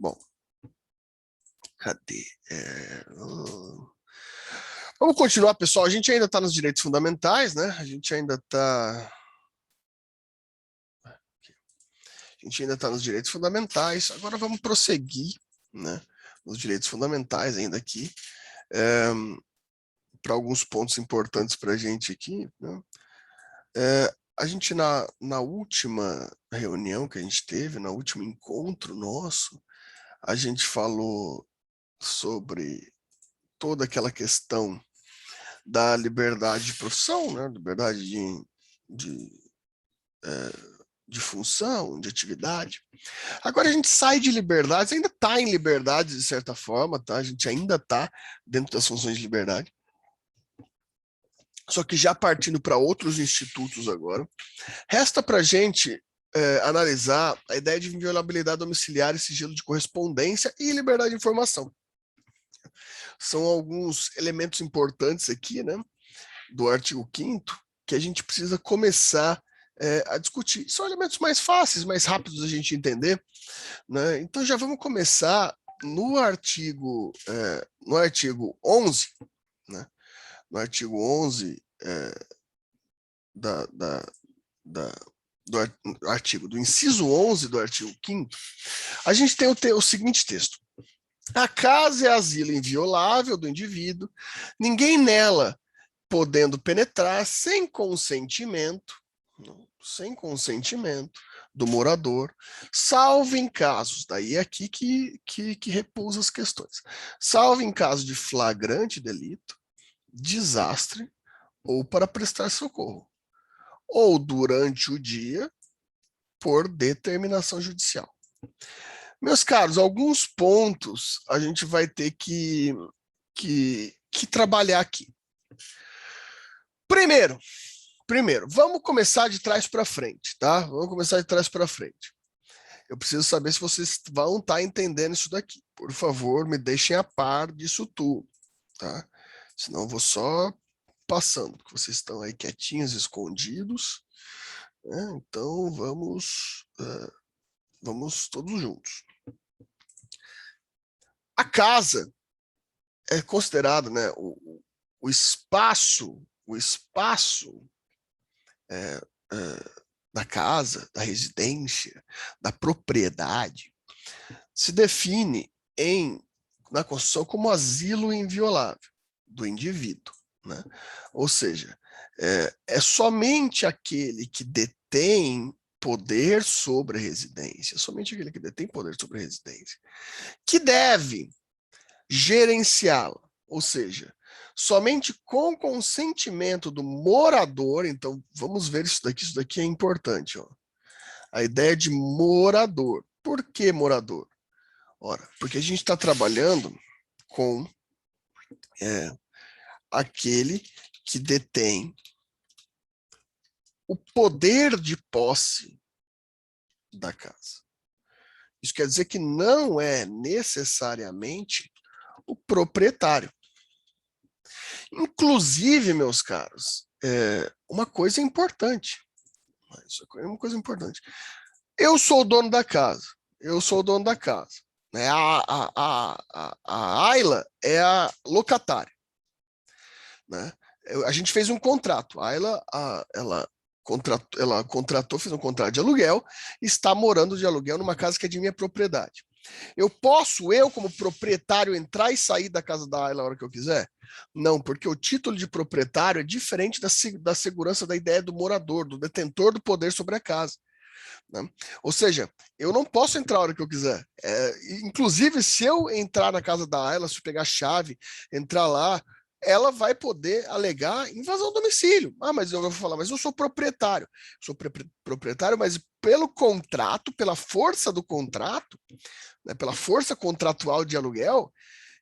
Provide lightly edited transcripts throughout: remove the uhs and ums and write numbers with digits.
Bom, cadê? Vamos continuar, pessoal. A gente ainda está nos direitos fundamentais, né? A gente ainda está nos direitos fundamentais. Agora vamos prosseguir, né? Nos direitos fundamentais ainda aqui. Para alguns pontos importantes para a gente aqui, né? A gente, na última reunião que a gente teve, no último encontro nosso, a gente falou sobre toda aquela questão da liberdade de profissão, né? Liberdade de função, de atividade. Agora a gente sai de liberdades, ainda está em liberdade de certa forma, tá? A gente ainda está dentro das funções de liberdade, só que já partindo para outros institutos agora. Resta para a gente analisar a ideia de inviolabilidade domiciliar e sigilo de correspondência e liberdade de informação. São alguns elementos importantes aqui, né, do artigo 5º, que a gente precisa começar a discutir. São elementos mais fáceis, mais rápidos da gente entender, né? Então já vamos começar no artigo 11, né? No artigo 11 do inciso 11 do artigo 5º, a gente tem o seguinte texto: a casa é asilo inviolável do indivíduo, ninguém nela podendo penetrar sem consentimento do morador, salvo em casos, daí é aqui que repousa as questões, salvo em caso de flagrante delito, desastre ou para prestar socorro, ou durante o dia, por determinação judicial. Meus caros, alguns pontos a gente vai ter que trabalhar aqui. Primeiro, vamos começar de trás para frente, tá? Vamos começar de trás para frente. Eu preciso saber se vocês vão estar entendendo isso daqui. Por favor, me deixem a par disso tudo, tá? Senão eu vou só passando, porque vocês estão aí quietinhos, escondidos, né? Então vamos todos juntos. A casa é considerado, né, o espaço da casa, da residência, da propriedade, se define na Constituição como asilo inviolável do indivíduo, né? Ou seja, é somente aquele que detém poder sobre a residência, que deve gerenciá-la, ou seja, somente com consentimento do morador. Então, vamos ver isso daqui é importante, ó. A ideia de morador. Por que morador? Ora, porque a gente está trabalhando com aquele que detém o poder de posse da casa. Isso quer dizer que não é necessariamente o proprietário. Inclusive, meus caros, uma coisa importante. Eu sou o dono da casa. Né? A Ayla é a locatária. Né? A gente fez um contrato. A Ayla, ela contratou, fez um contrato de aluguel, está morando de aluguel numa casa que é de minha propriedade. Eu, como proprietário, entrar e sair da casa da Ayla a hora que eu quiser? Não, porque o título de proprietário é diferente da segurança da ideia do morador, do detentor do poder sobre a casa. Né? Ou seja, eu não posso entrar a hora que eu quiser. Inclusive, se eu entrar na casa da Ayla, se eu pegar a chave, entrar lá, ela vai poder alegar invasão do domicílio. Mas eu vou falar, mas eu sou proprietário. Sou proprietário, mas pelo contrato, pela força do contrato, né, pela força contratual de aluguel,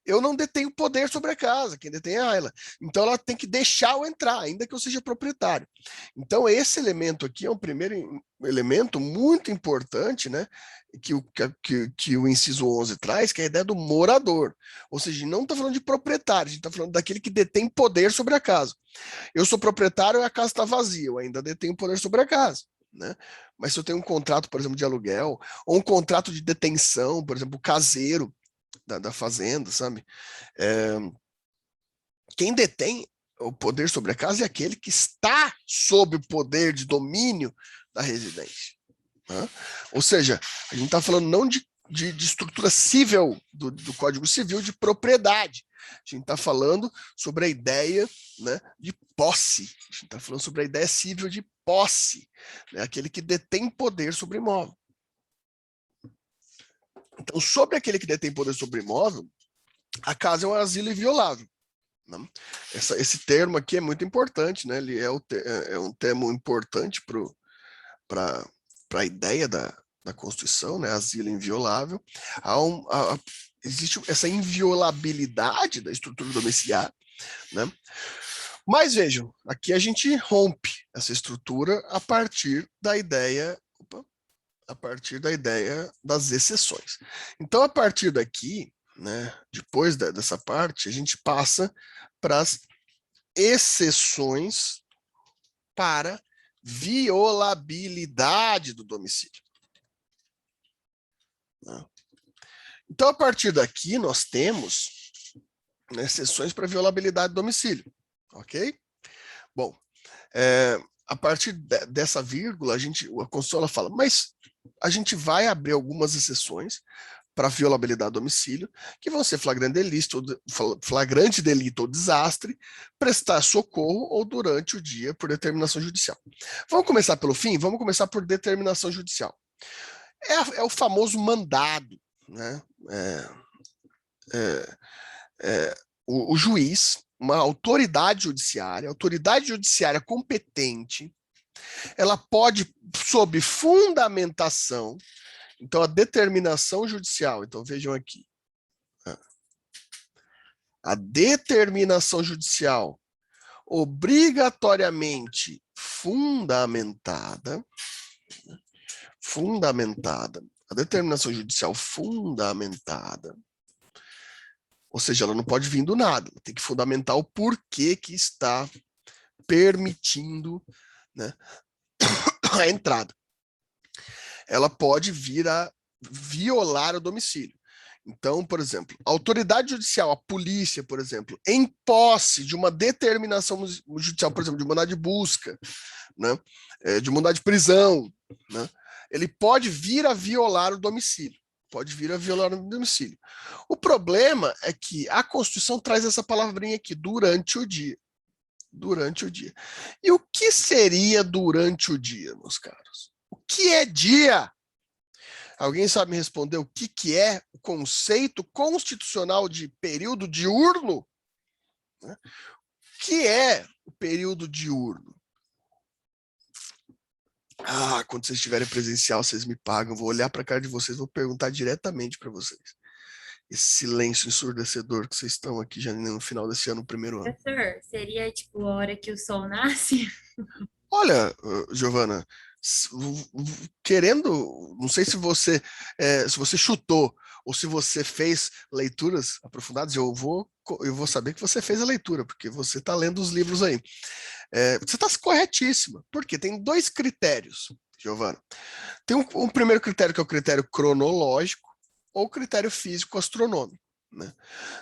eu não detenho poder sobre a casa, quem detém é a Ayla. Então ela tem que deixar eu entrar, ainda que eu seja proprietário. Então esse elemento aqui é um primeiro elemento muito importante, né, que o inciso 11 traz, que é a ideia do morador. Ou seja, não está falando de proprietário, a gente está falando daquele que detém poder sobre a casa. Eu sou proprietário e a casa está vazia, eu ainda detenho poder sobre a casa. né? Mas se eu tenho um contrato, por exemplo, de aluguel, ou um contrato de detenção, por exemplo, caseiro da fazenda, sabe? Quem detém o poder sobre a casa é aquele que está sob o poder de domínio da residência. Né? Ou seja, a gente está falando não de estrutura civil do Código Civil de propriedade. A gente está falando sobre a ideia, né, de posse. A gente está falando sobre a ideia civil de posse, né, aquele que detém poder sobre o imóvel. Então, sobre aquele que detém poder sobre o imóvel, a casa é um asilo inviolável. Né? Esse termo aqui é muito importante, né? Ele é um termo importante para a ideia da Constituição, né? Asilo inviolável. Existe essa inviolabilidade da estrutura domiciliar, né? Mas vejam, aqui a gente rompe essa estrutura a partir da ideia das exceções. Então, a partir daqui, né, depois dessa parte, a gente passa para as exceções para violabilidade do domicílio. Então, a partir daqui, nós temos, né, exceções para violabilidade do domicílio, ok? Bom, a partir dessa vírgula, a Constituição fala, mas a gente vai abrir algumas exceções para violabilidade do domicílio, que vão ser flagrante delito ou desastre, prestar socorro ou durante o dia por determinação judicial. Vamos começar pelo fim? Vamos começar por determinação judicial. É o famoso mandado, né? O juiz, uma autoridade judiciária competente, ela pode, sob fundamentação, então a determinação judicial, então vejam aqui, a determinação judicial obrigatoriamente fundamentada, a determinação judicial fundamentada, ou seja, ela não pode vir do nada, ela tem que fundamentar o porquê que está permitindo, né, a entrada. Ela pode vir a violar o domicílio. Então, por exemplo, a autoridade judicial, a polícia, por exemplo, em posse de uma determinação judicial, por exemplo, de mandado de busca, né, de mandado de prisão, né, ele pode vir a violar o domicílio. O problema é que a Constituição traz essa palavrinha aqui, durante o dia. Durante o dia. E o que seria durante o dia, meus caros? O que é dia? Alguém sabe me responder o que é o conceito constitucional de período diurno? O que é o período diurno? Quando vocês estiverem presencial, vocês me pagam, eu vou olhar para a cara de vocês, vou perguntar diretamente para vocês. Esse silêncio ensurdecedor que vocês estão aqui já no final desse ano, no primeiro ano. Professor, seria tipo a hora que o sol nasce? Olha, Giovana, querendo, não sei se você chutou ou se você fez leituras aprofundadas, eu vou saber que você fez a leitura, porque você está lendo os livros aí. Você está corretíssima, porque tem dois critérios, Giovana. Tem um primeiro critério que é o critério cronológico ou o critério físico-astronômico. Né?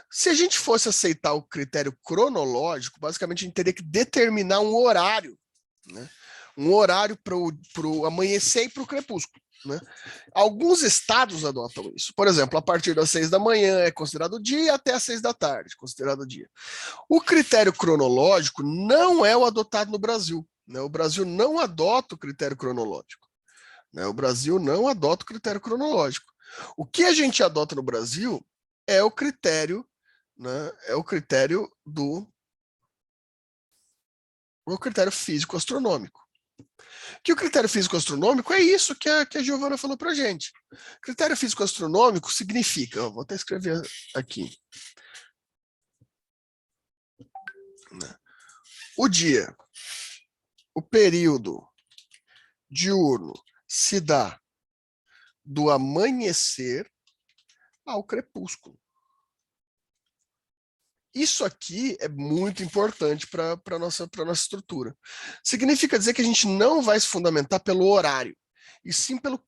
Se a gente fosse aceitar o critério cronológico, basicamente a gente teria que determinar um horário, né? Um horário para o amanhecer e para o crepúsculo. Né? Alguns estados adotam isso. Por exemplo, a partir das 6 da manhã é considerado dia, até as 6 da tarde, considerado dia. O critério cronológico não é o adotado no Brasil. Né? O Brasil não adota o critério cronológico. Né? O Brasil não adota o critério cronológico. O que a gente adota no Brasil é o critério, né? É o critério físico-astronômico. Que o critério físico-astronômico é isso que a Giovana falou para a gente. Critério físico-astronômico significa, vou até escrever aqui, né? O dia, o período diurno se dá do amanhecer ao crepúsculo. Isso aqui é muito importante para a nossa estrutura. Significa dizer que a gente não vai se fundamentar pelo horário, e sim pelo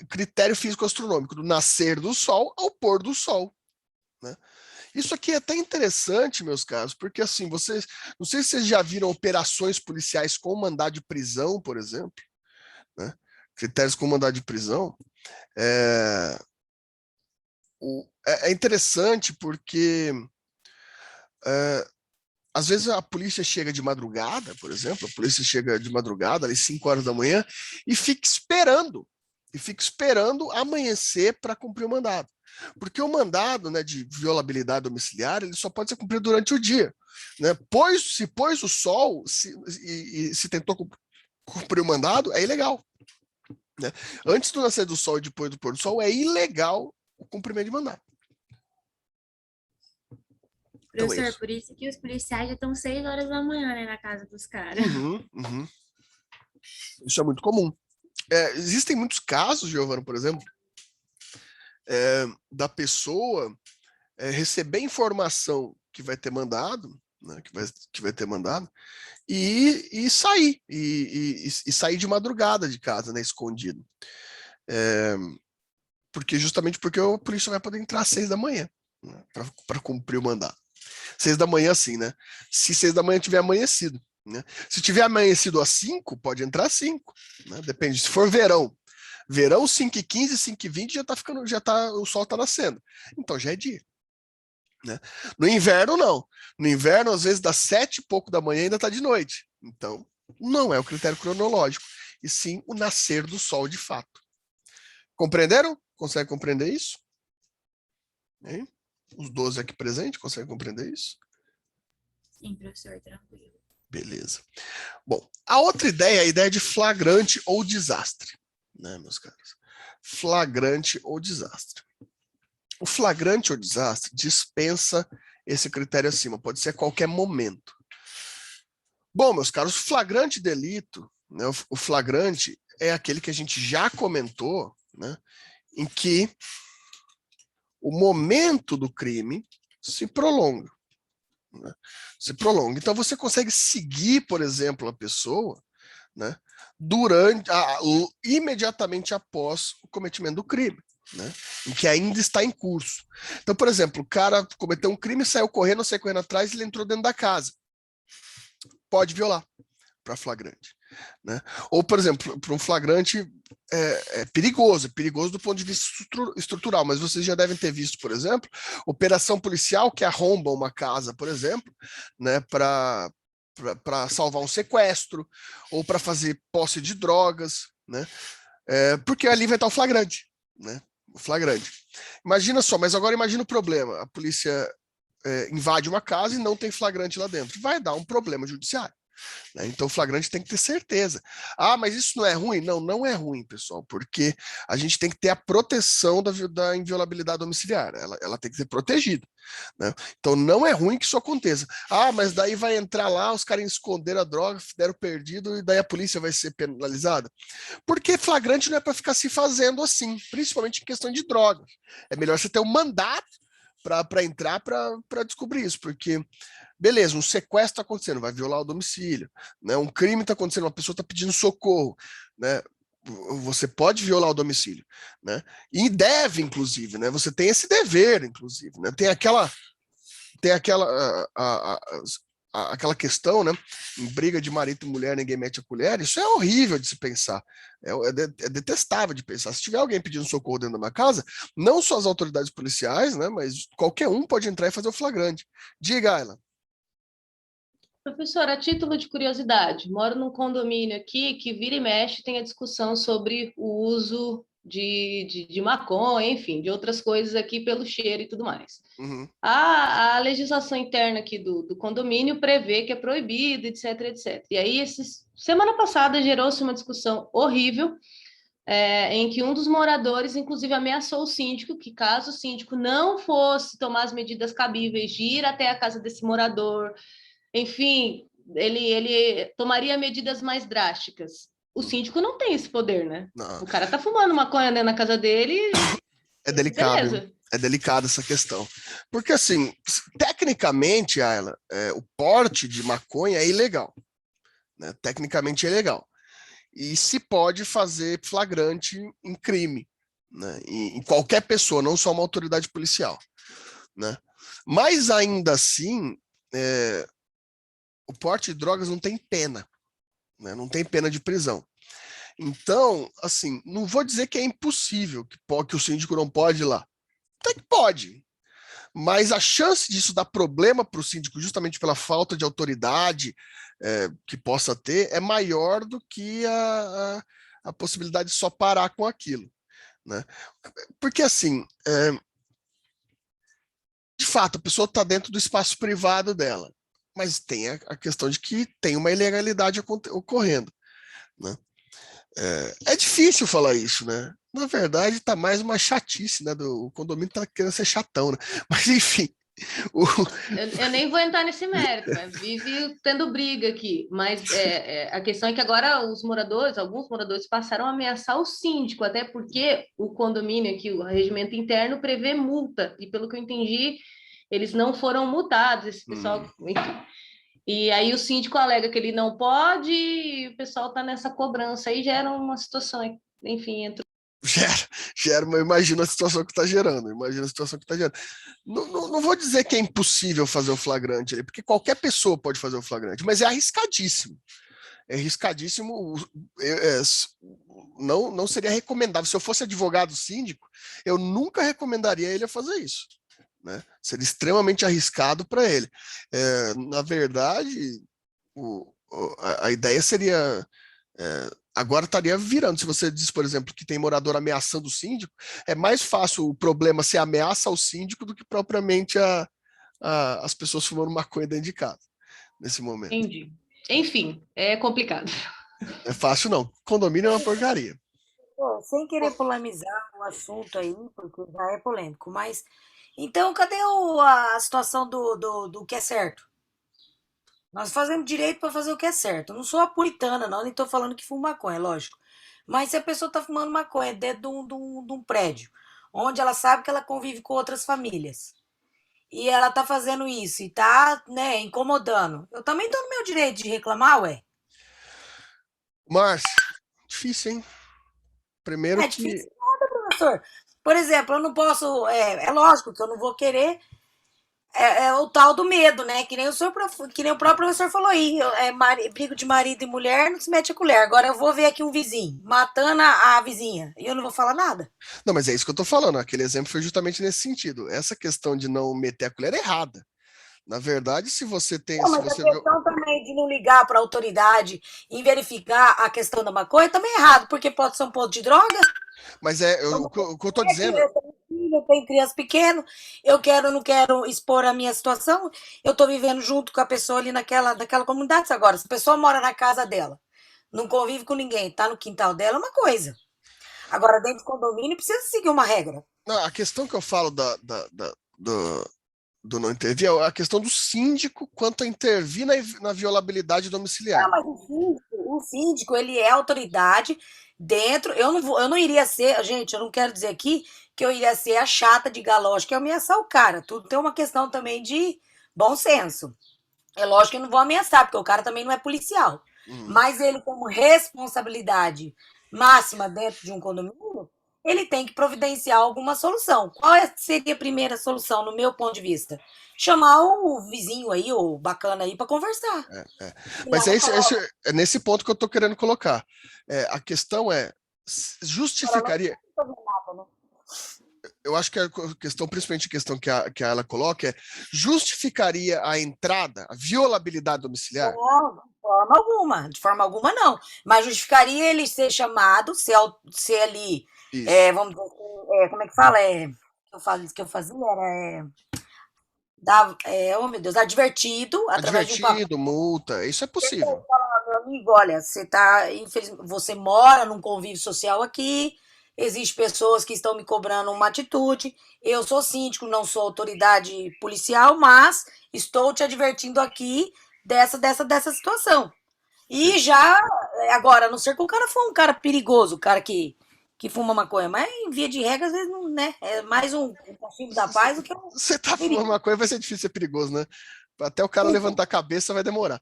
critério físico-astronômico, do nascer do Sol ao pôr do Sol. Né? Isso aqui é até interessante, meus caros, porque assim, vocês, não sei se vocês já viram operações policiais com mandado de prisão, por exemplo, né? Critérios com mandado de prisão. É interessante porque às vezes a polícia chega de madrugada, por exemplo, a polícia chega de madrugada, às 5 horas da manhã, e fica esperando amanhecer para cumprir o mandado. Porque o mandado, né, de violabilidade domiciliar, ele só pode ser cumprido durante o dia. Né? Se pôs o sol se tentou cumprir o mandado, é ilegal. Né? Antes do nascer do sol e depois do pôr do sol, é ilegal o cumprimento de mandado. Então Professor, é isso. por isso que os policiais já estão 6 horas da manhã, né, na casa dos caras. Uhum. Isso é muito comum. Existem muitos casos, Giovana, por exemplo, da pessoa receber informação que vai ter mandado, né, que vai ter mandado, e sair, e sair de madrugada de casa, né, escondido. Justamente porque a polícia vai poder entrar às 6 da manhã, né, para cumprir o mandado. 6 da manhã, sim, né? Se 6 da manhã tiver amanhecido. Né? Se tiver amanhecido às 5, pode entrar às 5. Né? Depende. Se for verão, 5h15, 5h20 o sol está nascendo. Então já é dia. Né? No inverno, não. No inverno, às vezes, das 7 e pouco da manhã ainda está de noite. Então, não é o critério cronológico, e sim o nascer do sol de fato. Compreenderam? Consegue compreender isso? Hein? Os 12 aqui presentes conseguem compreender isso? Sim, professor, tranquilo. Beleza. Bom, a outra ideia é a ideia de flagrante ou desastre, né, meus caros? Flagrante ou desastre. O flagrante ou desastre dispensa esse critério acima, pode ser a qualquer momento. Bom, meus caros, flagrante delito, né, o flagrante é aquele que a gente já comentou, né, em que o momento do crime se prolonga. Né, se prolonga. Então, você consegue seguir, por exemplo, a pessoa, né, imediatamente após o cometimento do crime, né, em que ainda está em curso. Então, por exemplo, o cara cometeu um crime, saiu correndo atrás, ele entrou dentro da casa. Pode violar para flagrante. Né? Ou, por exemplo, para um flagrante é perigoso do ponto de vista estrutural, mas vocês já devem ter visto, por exemplo, operação policial que arromba uma casa, por exemplo, né, para salvar um sequestro, ou para fazer posse de drogas, né? Porque ali vai estar o flagrante. Né? O flagrante. Imagina só, mas agora imagina o problema. A polícia invade uma casa e não tem flagrante lá dentro. Vai dar um problema judiciário. Né? Então, o flagrante tem que ter certeza. Ah, mas isso não é ruim? Não, não é ruim, pessoal, porque a gente tem que ter a proteção da inviolabilidade domiciliar. Ela tem que ser protegida. Né? Então, não é ruim que isso aconteça. Ah, mas daí vai entrar lá, os caras esconderam a droga, deram perdido, e daí a polícia vai ser penalizada. Porque flagrante não é para ficar se fazendo assim, principalmente em questão de drogas. É melhor você ter um mandato para entrar para descobrir isso, porque beleza, um sequestro está acontecendo, vai violar o domicílio, né? Um crime está acontecendo, uma pessoa está pedindo socorro, né? Você pode violar o domicílio, né? E deve, inclusive, né? Você tem esse dever, inclusive, né? Tem aquela questão, né? Em briga de marido e mulher, ninguém mete a colher. Isso é horrível de se pensar. É detestável de pensar. Se tiver alguém pedindo socorro dentro da minha casa, não só as autoridades policiais, né? Mas qualquer um pode entrar e fazer o flagrante. Diga, Ayla. Professor, a título de curiosidade, moro num condomínio aqui que vira e mexe tem a discussão sobre o uso de maconha, enfim, de outras coisas aqui pelo cheiro e tudo mais. Uhum. A legislação interna aqui do condomínio prevê que é proibido, etc, etc. E aí, semana passada, gerou-se uma discussão horrível, em que um dos moradores, inclusive, ameaçou o síndico, que caso o síndico não fosse tomar as medidas cabíveis de ir até a casa desse morador, enfim, ele tomaria medidas mais drásticas. O síndico não tem esse poder, né? Não, O cara tá fumando maconha dentro da casa dele, é delicado. beleza. É delicada essa questão. Porque, assim, tecnicamente, Ayla, o porte de maconha é ilegal. Né? Tecnicamente é ilegal. E se pode fazer flagrante em crime, né? Em qualquer pessoa, não só uma autoridade policial. Né? Mas, ainda assim, o porte de drogas não tem pena. Né? Não tem pena de prisão. Então, assim, não vou dizer que é impossível, que o síndico não pode ir lá. Até que pode, mas a chance disso dar problema para o síndico, justamente pela falta de autoridade que possa ter, é maior do que a possibilidade de só parar com aquilo. Né? Porque, assim, de fato, a pessoa está dentro do espaço privado dela, mas tem a questão de que tem uma ilegalidade ocorrendo. Né? É difícil falar isso, né? Na verdade, tá mais uma chatice, né? O condomínio tá querendo ser chatão, né? Mas enfim. Eu nem vou entrar nesse mérito, vive tendo briga aqui, mas a questão é que agora alguns moradores passaram a ameaçar o síndico, até porque o condomínio aqui, o regimento interno prevê multa, e pelo que eu entendi, eles não foram multados, esse pessoal, enfim. E aí o síndico alega que ele não pode, e o pessoal está nessa cobrança aí, gera uma situação, enfim, entre... Gera, mas imagina a situação que está gerando, Não vou dizer que é impossível fazer o flagrante ali, porque qualquer pessoa pode fazer o flagrante, mas é arriscadíssimo. É arriscadíssimo, não seria recomendável. Se eu fosse advogado síndico, eu nunca recomendaria ele a fazer isso. Né? Seria extremamente arriscado para ele. Na verdade, a ideia seria... agora estaria virando. Se você diz, por exemplo, que tem morador ameaçando o síndico, é mais fácil o problema ser ameaça ao síndico do que propriamente as pessoas fumando maconha dentro de casa, nesse momento. Entendi. Enfim, é complicado. Não é fácil, não. Condomínio é uma porcaria. Sem querer polemizar o assunto aí, porque já é polêmico, mas então cadê a situação do que é certo? Nós fazemos direito para fazer o que é certo. Eu não sou a puritana, não, nem estou falando que fumo maconha, lógico. Mas se a pessoa está fumando maconha dentro de um prédio, onde ela sabe que ela convive com outras famílias, e ela está fazendo isso e está, né, incomodando, eu também estou no meu direito de reclamar, ué. Márcio, difícil, hein? Primeiro É que... difícil nada, professor. Por exemplo, eu não posso. É lógico que eu não vou querer. É o tal do medo, né? Que nem o próprio professor falou aí. Brigo de marido e mulher, não se mete a colher. Agora eu vou ver aqui um vizinho matando a vizinha e eu não vou falar nada. Não, mas é isso que eu tô falando. Aquele exemplo foi justamente nesse sentido. Essa questão de não meter a colher é errada. Na verdade, se você tem... Não, Se mas a você... questão também de não ligar para a autoridade e verificar a questão da maconha também é errado, porque pode ser um ponto de droga. Mas o que eu tô dizendo... Eu tenho filho, eu tenho criança pequena, não quero expor a minha situação, eu estou vivendo junto com a pessoa ali naquela comunidade agora. Se a pessoa mora na casa dela, não convive com ninguém, está no quintal dela, é uma coisa. Agora, dentro do condomínio, precisa seguir uma regra. Não, a questão que eu falo do não intervir é a questão do síndico quanto a intervir na violabilidade domiciliar. Não, mas o síndico, ele é autoridade dentro. Eu não iria ser, gente, eu não quero dizer aqui que eu iria ser a chata de galocha que ameaçar o cara. Tudo tem uma questão também de bom senso. É lógico que eu não vou ameaçar, porque o cara também não é policial. Mas ele, como responsabilidade máxima dentro de um condomínio, ele tem que providenciar alguma solução. Qual seria a primeira solução, no meu ponto de vista? Chamar o vizinho aí, ou bacana aí, para conversar. Mas é nesse ponto que eu estou querendo colocar. A questão é, justificaria... Eu acho que a questão, principalmente a questão que ela coloca, é justificaria a entrada, a violabilidade domiciliar? Não, de forma alguma não. Mas justificaria ele ser chamado, ser ali, vamos dizer assim, como é que fala? Que eu fazia era oh meu Deus, advertido através de um papel. Advertido, multa, isso é possível. Meu amigo, olha, você mora num convívio social aqui, existem pessoas que estão me cobrando uma atitude, eu sou síndico, não sou autoridade policial, mas estou te advertindo aqui dessa situação. E já, agora, a não ser que o cara for um cara perigoso, o cara que que fuma maconha. Mas, em via de regra, às vezes, não, né? É mais um cachimbo da paz do que um Você tá fumando perigo. maconha, vai ser difícil, ser perigoso, né? Até o cara levantar a cabeça vai demorar.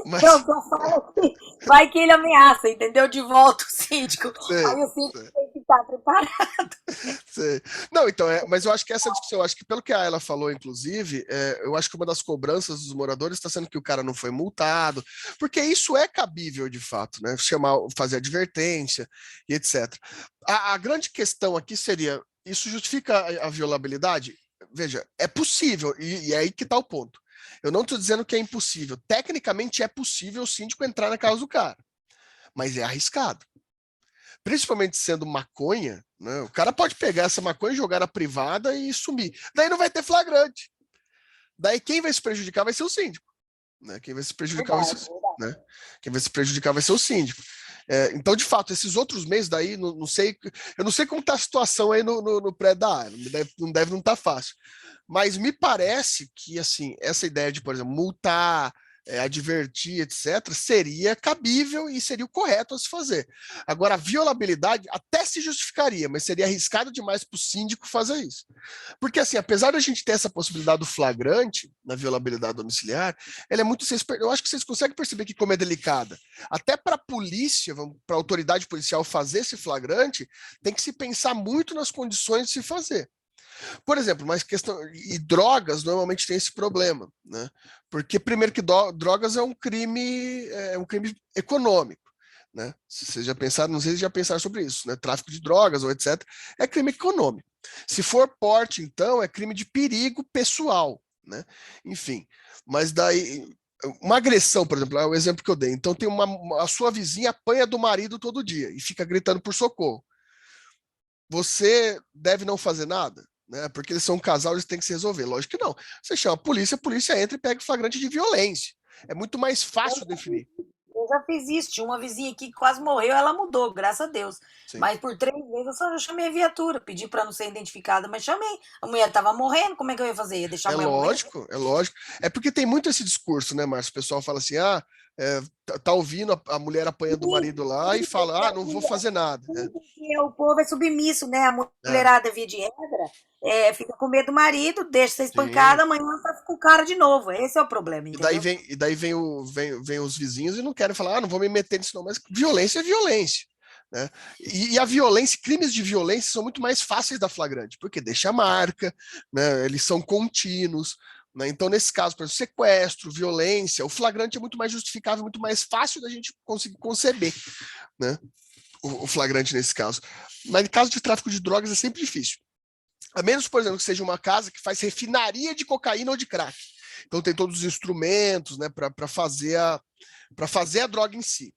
Mas, Pronto, eu falo assim, vai que ele ameaça, entendeu? De volta o síndico. sei, Aí o síndico sei. tem que estar preparado. Sei. Não, então, mas eu acho que essa discussão, eu acho que pelo que a Ayla falou, inclusive, eu acho que uma das cobranças dos moradores está sendo que o cara não foi multado, porque isso é cabível de fato, né? Chamar, fazer advertência e etc. A grande questão aqui seria: isso justifica a violabilidade? Veja, é possível, e é aí que está o ponto. Eu não estou dizendo que é impossível. Tecnicamente é possível o síndico entrar na casa do cara, mas é arriscado. Principalmente sendo maconha, né? O cara pode pegar essa maconha, jogar na privada e sumir. Daí não vai ter flagrante. Daí quem vai se prejudicar vai ser o síndico, né? Quem vai se prejudicar vai ser, Verdade, verdade. né? Quem vai se prejudicar vai ser o síndico. Então, de fato, esses outros meses daí, não sei, eu não sei como está a situação aí no pré da área, não estar fácil. Mas me parece que assim, essa ideia de, por exemplo, multar, advertir, etc., seria cabível e seria o correto a se fazer. Agora, a violabilidade até se justificaria, mas seria arriscado demais para o síndico fazer isso. Porque, assim, apesar da gente ter essa possibilidade do flagrante na violabilidade domiciliar, ela é muito. Eu acho que vocês conseguem perceber que, como é delicada. Até para a polícia, para a autoridade policial fazer esse flagrante, tem que se pensar muito nas condições de se fazer. Por exemplo, mas questão. E drogas normalmente tem esse problema, né? Porque, primeiro, que drogas é um crime econômico. Né? Se vocês já pensaram, não sei se já pensaram sobre isso, né? Tráfico de drogas ou etc., é crime econômico. Se for porte, então, é crime de perigo pessoal, né? Enfim, mas daí uma agressão, por exemplo, é o exemplo que eu dei. Então tem a sua vizinha apanha do marido todo dia e fica gritando por socorro. Você deve não fazer nada, né? Porque eles são um casal, eles têm que se resolver. Lógico que não. Você chama a polícia entra e pega o flagrante de violência. É muito mais fácil definir. Eu já fiz isso. Tinha uma vizinha aqui que quase morreu, ela mudou, graças a Deus. Sim. Mas por 3 vezes eu só chamei a viatura, pedi para não ser identificada, mas chamei. A mulher estava morrendo, como é que eu ia fazer? Ia deixar a É mulher morrer? lógico, é lógico. É porque tem muito esse discurso, né, Márcio? O pessoal fala assim, tá ouvindo a mulher apanhando o marido lá e fala, não vou fazer nada. Porque o povo é submisso, né? A É, mulherada, via de regra, fica com medo do marido, deixa ser sim. espancada, amanhã tá com o cara de novo. Esse é o problema, E daí entendeu? vem os vizinhos e não querem falar, não vou me meter nisso não, mas violência é violência. Né? E a violência, crimes de violência são muito mais fáceis da flagrante, porque deixa marca, né? Eles são contínuos. Né? Então, nesse caso, por exemplo, sequestro, violência, o flagrante é muito mais justificável, muito mais fácil da gente conseguir conceber, né? O flagrante nesse caso. Mas em caso de tráfico de drogas é sempre difícil. A menos, por exemplo, que seja uma casa que faz refinaria de cocaína ou de crack. Então tem todos os instrumentos, né, para fazer a droga em si.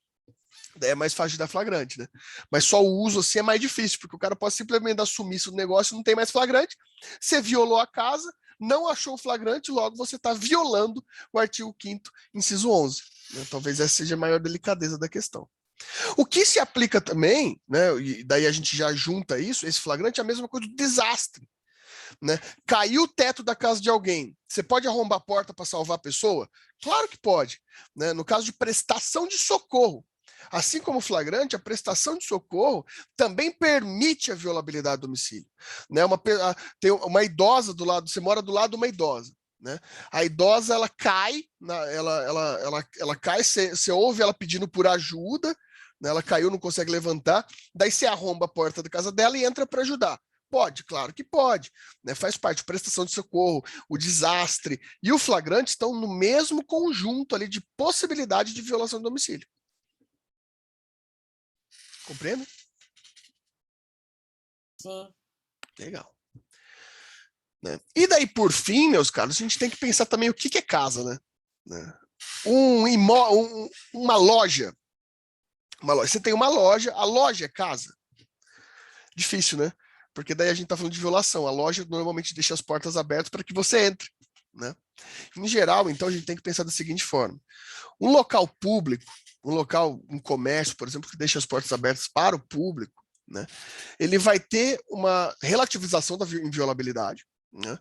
Daí é mais fácil de dar flagrante, né? Mas só o uso assim é mais difícil, porque o cara pode simplesmente assumir isso do negócio, não tem mais flagrante. Você violou a casa, não achou o flagrante, logo você está violando o artigo 5º, inciso 11. Né? Talvez essa seja a maior delicadeza da questão. O que se aplica também, né, e daí a gente já junta isso, esse flagrante é a mesma coisa do desastre. Né? Caiu o teto da casa de alguém, você pode arrombar a porta para salvar a pessoa? Claro que pode. Né? No caso de prestação de socorro, assim como o flagrante, a prestação de socorro também permite a violabilidade do domicílio. Né? Tem uma idosa do lado, você mora do lado de uma idosa. Né? A idosa ela cai, ela cai, você ouve ela pedindo por ajuda, né? Ela caiu, não consegue levantar, daí você arromba a porta da casa dela e entra para ajudar. Pode, claro que pode, né? Faz parte de prestação de socorro, o desastre e o flagrante estão no mesmo conjunto ali de possibilidade de violação do domicílio. Compreende? Sim. Legal. Né? E daí, por fim, meus caros, a gente tem que pensar também o que é casa, né? Uma loja. Você tem uma loja, a loja é casa. Difícil, né? Porque daí a gente está falando de violação. A loja normalmente deixa as portas abertas para que você entre. Né? Em geral, então, a gente tem que pensar da seguinte forma. Um local público, um comércio, por exemplo, que deixa as portas abertas para o público, né? Ele vai ter uma relativização da inviolabilidade. Né?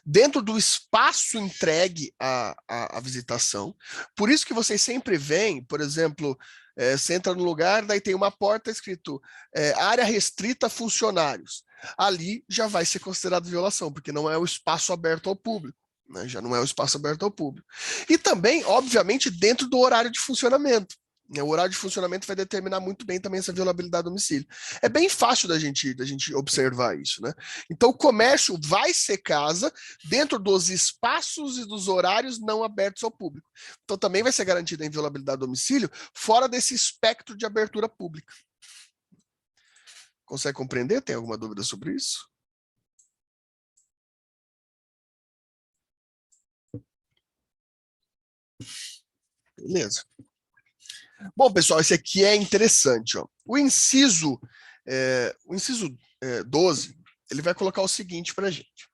Dentro do espaço entregue à visitação. Por isso que vocês sempre veem, por exemplo, Você entra no lugar, daí tem uma porta escrito área restrita a funcionários. Ali já vai ser considerado violação, porque não é o espaço aberto ao público, né? Já não é o espaço aberto ao público. E também, obviamente, dentro do horário de funcionamento. O horário de funcionamento vai determinar muito bem também essa violabilidade do domicílio. É bem fácil da gente observar isso, né? Então, o comércio vai ser casa dentro dos espaços e dos horários não abertos ao público. Então, também vai ser garantida a inviolabilidade do domicílio fora desse espectro de abertura pública. Consegue compreender? Tem alguma dúvida sobre isso? Beleza. Bom, pessoal, esse aqui é interessante. Ó. O inciso 12, ele vai colocar o seguinte para a gente.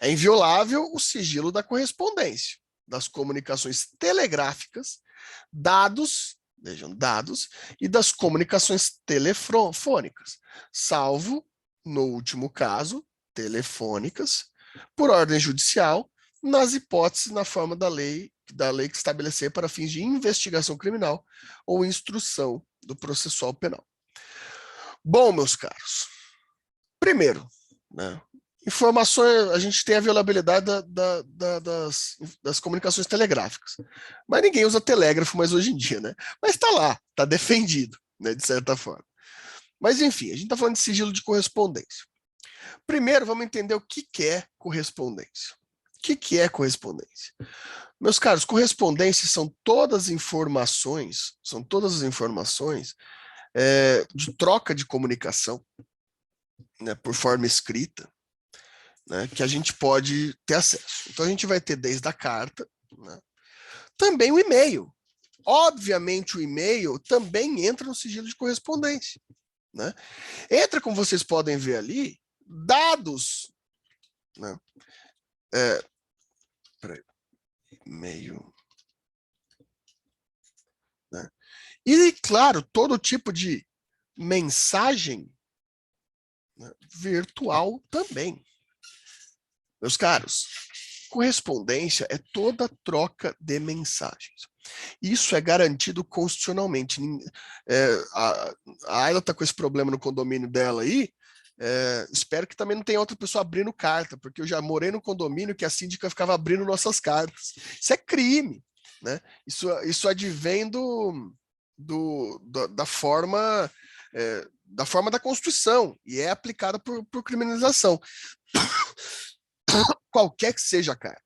É inviolável o sigilo da correspondência, das comunicações telegráficas, dados, vejam, dados, e das comunicações telefônicas, salvo, no último caso, telefônicas, por ordem judicial, nas hipóteses na forma da lei que estabelecer para fins de investigação criminal ou instrução do processual penal. Bom, meus caros, primeiro, né, informações, a gente tem a violabilidade das comunicações telegráficas, mas ninguém usa telégrafo mais hoje em dia, né? Mas está lá, está defendido, né, de certa forma. Mas enfim, a gente está falando de sigilo de correspondência. Primeiro, vamos entender o que é correspondência. O que é correspondência? Meus caros, correspondência são todas as informações de troca de comunicação, né, por forma escrita, né, que a gente pode ter acesso. Então, a gente vai ter desde a carta, né, também o e-mail. Obviamente, o e-mail também entra no sigilo de correspondência. Né? Entra, como vocês podem ver ali, dados. Né, e-mail. Né? E, claro, todo tipo de mensagem, né, virtual também. Meus caros, correspondência é toda troca de mensagens. Isso é garantido constitucionalmente. A Ayla está com esse problema no condomínio dela aí. Espero que também não tenha outra pessoa abrindo carta, porque eu já morei no condomínio que a síndica ficava abrindo nossas cartas. Isso é crime, né? Isso advém da forma da Constituição e é aplicada por criminalização. Qualquer que seja a carta,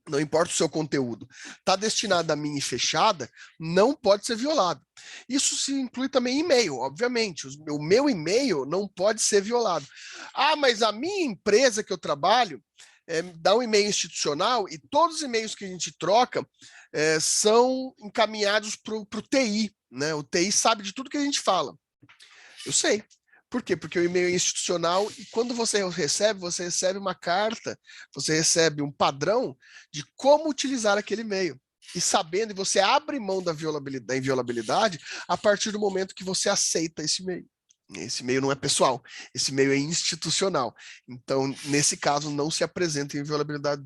não importa o seu conteúdo, está destinada a mim e fechada, não pode ser violado. Isso se inclui também e-mail, obviamente. O meu e-mail não pode ser violado. Ah, mas a minha empresa que eu trabalho dá um e-mail institucional e todos os e-mails que a gente troca são encaminhados para o TI. Né? O TI sabe de tudo que a gente fala. Eu sei. Por quê? Porque o e-mail é institucional e quando você recebe uma carta, você recebe um padrão de como utilizar aquele e-mail. E sabendo, você abre mão da inviolabilidade a partir do momento que você aceita esse e-mail. Esse e-mail não é pessoal, esse e-mail é institucional. Então, nesse caso, não se apresenta inviolabilidade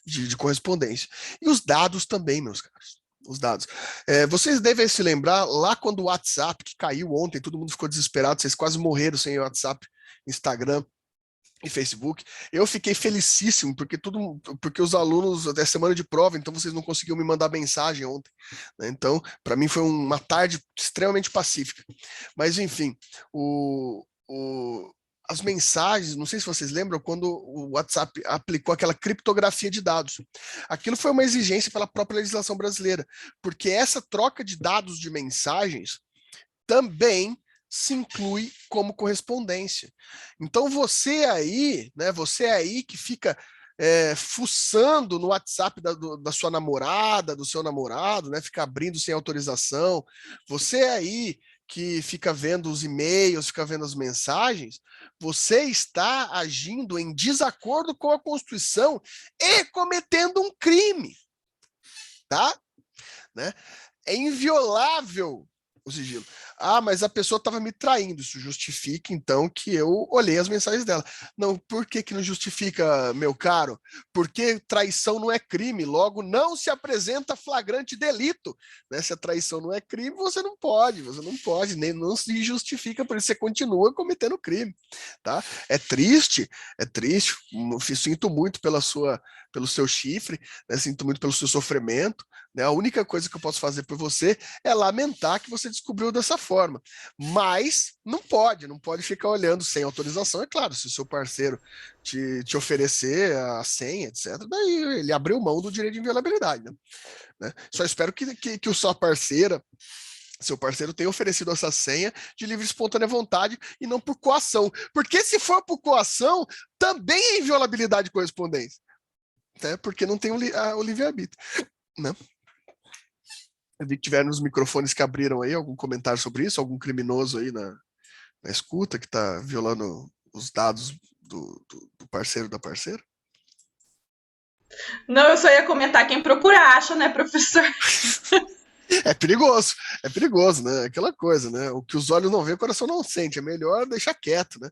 de correspondência. E os dados também, meus caros. Os dados. Vocês devem se lembrar, lá quando o WhatsApp, que caiu ontem, todo mundo ficou desesperado, vocês quase morreram sem o WhatsApp, Instagram e Facebook. Eu fiquei felicíssimo, porque os alunos, até semana de prova, então vocês não conseguiam me mandar mensagem ontem. Né? Então, para mim foi uma tarde extremamente pacífica. Mas, enfim, as mensagens, não sei se vocês lembram, quando o WhatsApp aplicou aquela criptografia de dados. Aquilo foi uma exigência pela própria legislação brasileira, porque essa troca de dados de mensagens também se inclui como correspondência. Então, você aí que fica fuçando no WhatsApp da sua namorada, do seu namorado, né, fica abrindo sem autorização, você aí que fica vendo os e-mails, fica vendo as mensagens, você está agindo em desacordo com a Constituição e cometendo um crime, tá? Né? É inviolável o sigilo. Ah, mas a pessoa estava me traindo. Isso justifica, então, que eu olhei as mensagens dela. Não, por que que não justifica, meu caro? Porque traição não é crime, logo não se apresenta flagrante delito. Né? Se a traição não é crime, você não pode, nem não se justifica, por isso você continua cometendo crime. Tá? É triste, sinto muito pelo seu chifre, né? Sinto muito pelo seu sofrimento. Né? A única coisa que eu posso fazer por você é lamentar que você descobriu dessa forma. Mas não pode ficar olhando sem autorização. É claro, se o seu parceiro te oferecer a senha, etc., daí ele abriu mão do direito de inviolabilidade. Né? Só espero que o seu parceiro tenha oferecido essa senha de livre e espontânea vontade e não por coação. Porque se for por coação, também é inviolabilidade de correspondência. Né? Porque não tem o livre-arbítrio. Né? Eu vi que tiveram os microfones que abriram aí, algum comentário sobre isso, algum criminoso aí na escuta que está violando os dados do parceiro da parceira? Não, eu só ia comentar, quem procura acha, né, professor? É perigoso, né? Aquela coisa, né? O que os olhos não veem, o coração não sente. É melhor deixar quieto, né?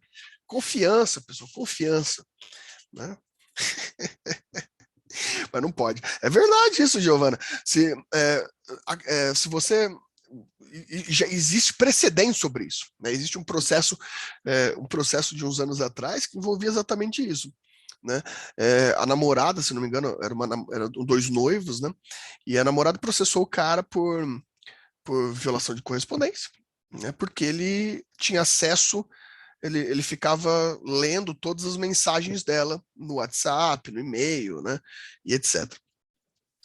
Confiança, pessoal, confiança. Né? Mas não pode. É verdade isso, Giovana. Se você... Já existe precedente sobre isso. Né? Existe um processo de uns anos atrás que envolvia exatamente isso. Né? A namorada, se não me engano, eram dois noivos, né? E a namorada processou o cara por violação de correspondência, né? Porque ele tinha acesso, ele ficava lendo todas as mensagens dela no WhatsApp, no e-mail, né? E etc.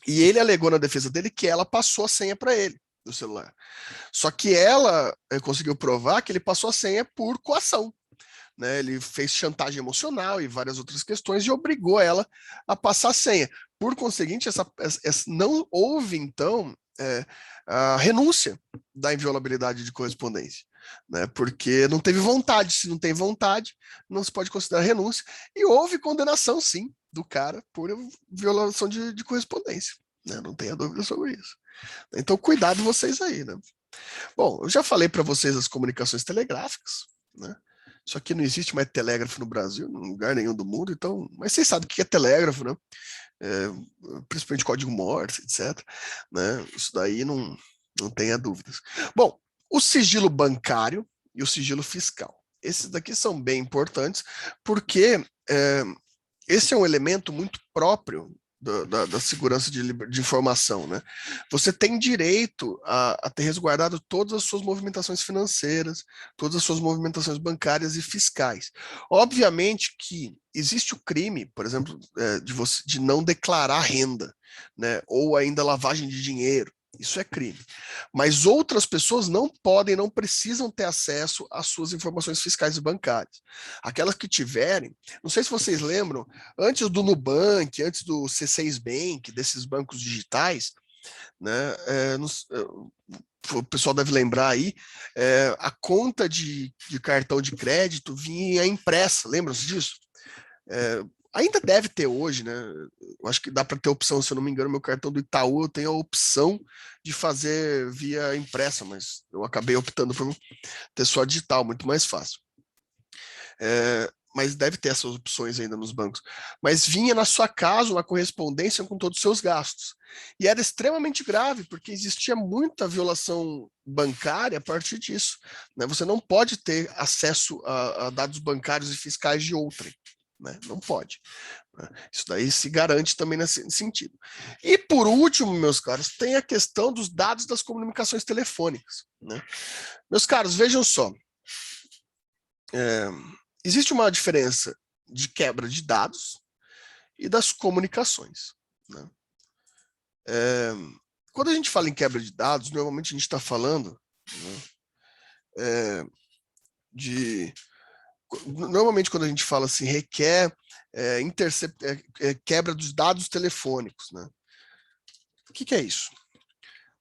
E ele alegou na defesa dele que ela passou a senha para ele do celular. Só que ela conseguiu provar que ele passou a senha por coação. Né, ele fez chantagem emocional e várias outras questões e obrigou ela a passar a senha. Por conseguinte, não houve, então, a renúncia da inviolabilidade de correspondência. Né, porque não teve vontade. Se não tem vontade, não se pode considerar renúncia. E houve condenação, sim, do cara por violação de correspondência. Né, não tenha dúvida sobre isso. Então, cuidado vocês aí. Né? Bom, eu já falei para vocês as comunicações telegráficas, né? Só que não existe mais telégrafo no Brasil, em lugar nenhum do mundo, então, mas vocês sabem o que é telégrafo, né? Principalmente código Morse, etc. Né? Isso daí não tenha dúvidas. Bom, o sigilo bancário e o sigilo fiscal. Esses daqui são bem importantes, porque esse é um elemento muito próprio da segurança de informação, né? Você tem direito a ter resguardado todas as suas movimentações financeiras, todas as suas movimentações bancárias e fiscais. Obviamente que existe o crime, por exemplo, de não declarar renda, né? Ou ainda lavagem de dinheiro. Isso é crime. Mas outras pessoas não podem, não precisam ter acesso às suas informações fiscais e bancárias. Aquelas que tiverem, não sei se vocês lembram, antes do Nubank, antes do C6 Bank, desses bancos digitais, né, o pessoal deve lembrar aí, a conta de cartão de crédito vinha impressa, lembram-se disso? Ainda deve ter hoje, né? Eu acho que dá para ter opção, se eu não me engano, meu cartão do Itaú eu tenho a opção de fazer via impressa, mas eu acabei optando por ter só digital, muito mais fácil. Mas deve ter essas opções ainda nos bancos. Mas vinha na sua casa uma correspondência com todos os seus gastos. E era extremamente grave, porque existia muita violação bancária a partir disso. Né? Você não pode ter acesso a dados bancários e fiscais de outrem. Né? Não pode. Isso daí se garante também nesse sentido. E por último, meus caros, tem a questão dos dados das comunicações telefônicas. Né? Meus caros, vejam só. Existe uma diferença de quebra de dados e das comunicações. Né? Quando a gente fala em quebra de dados, normalmente a gente está falando, né, normalmente quando a gente fala assim, requer quebra dos dados telefônicos. Né? O que é isso?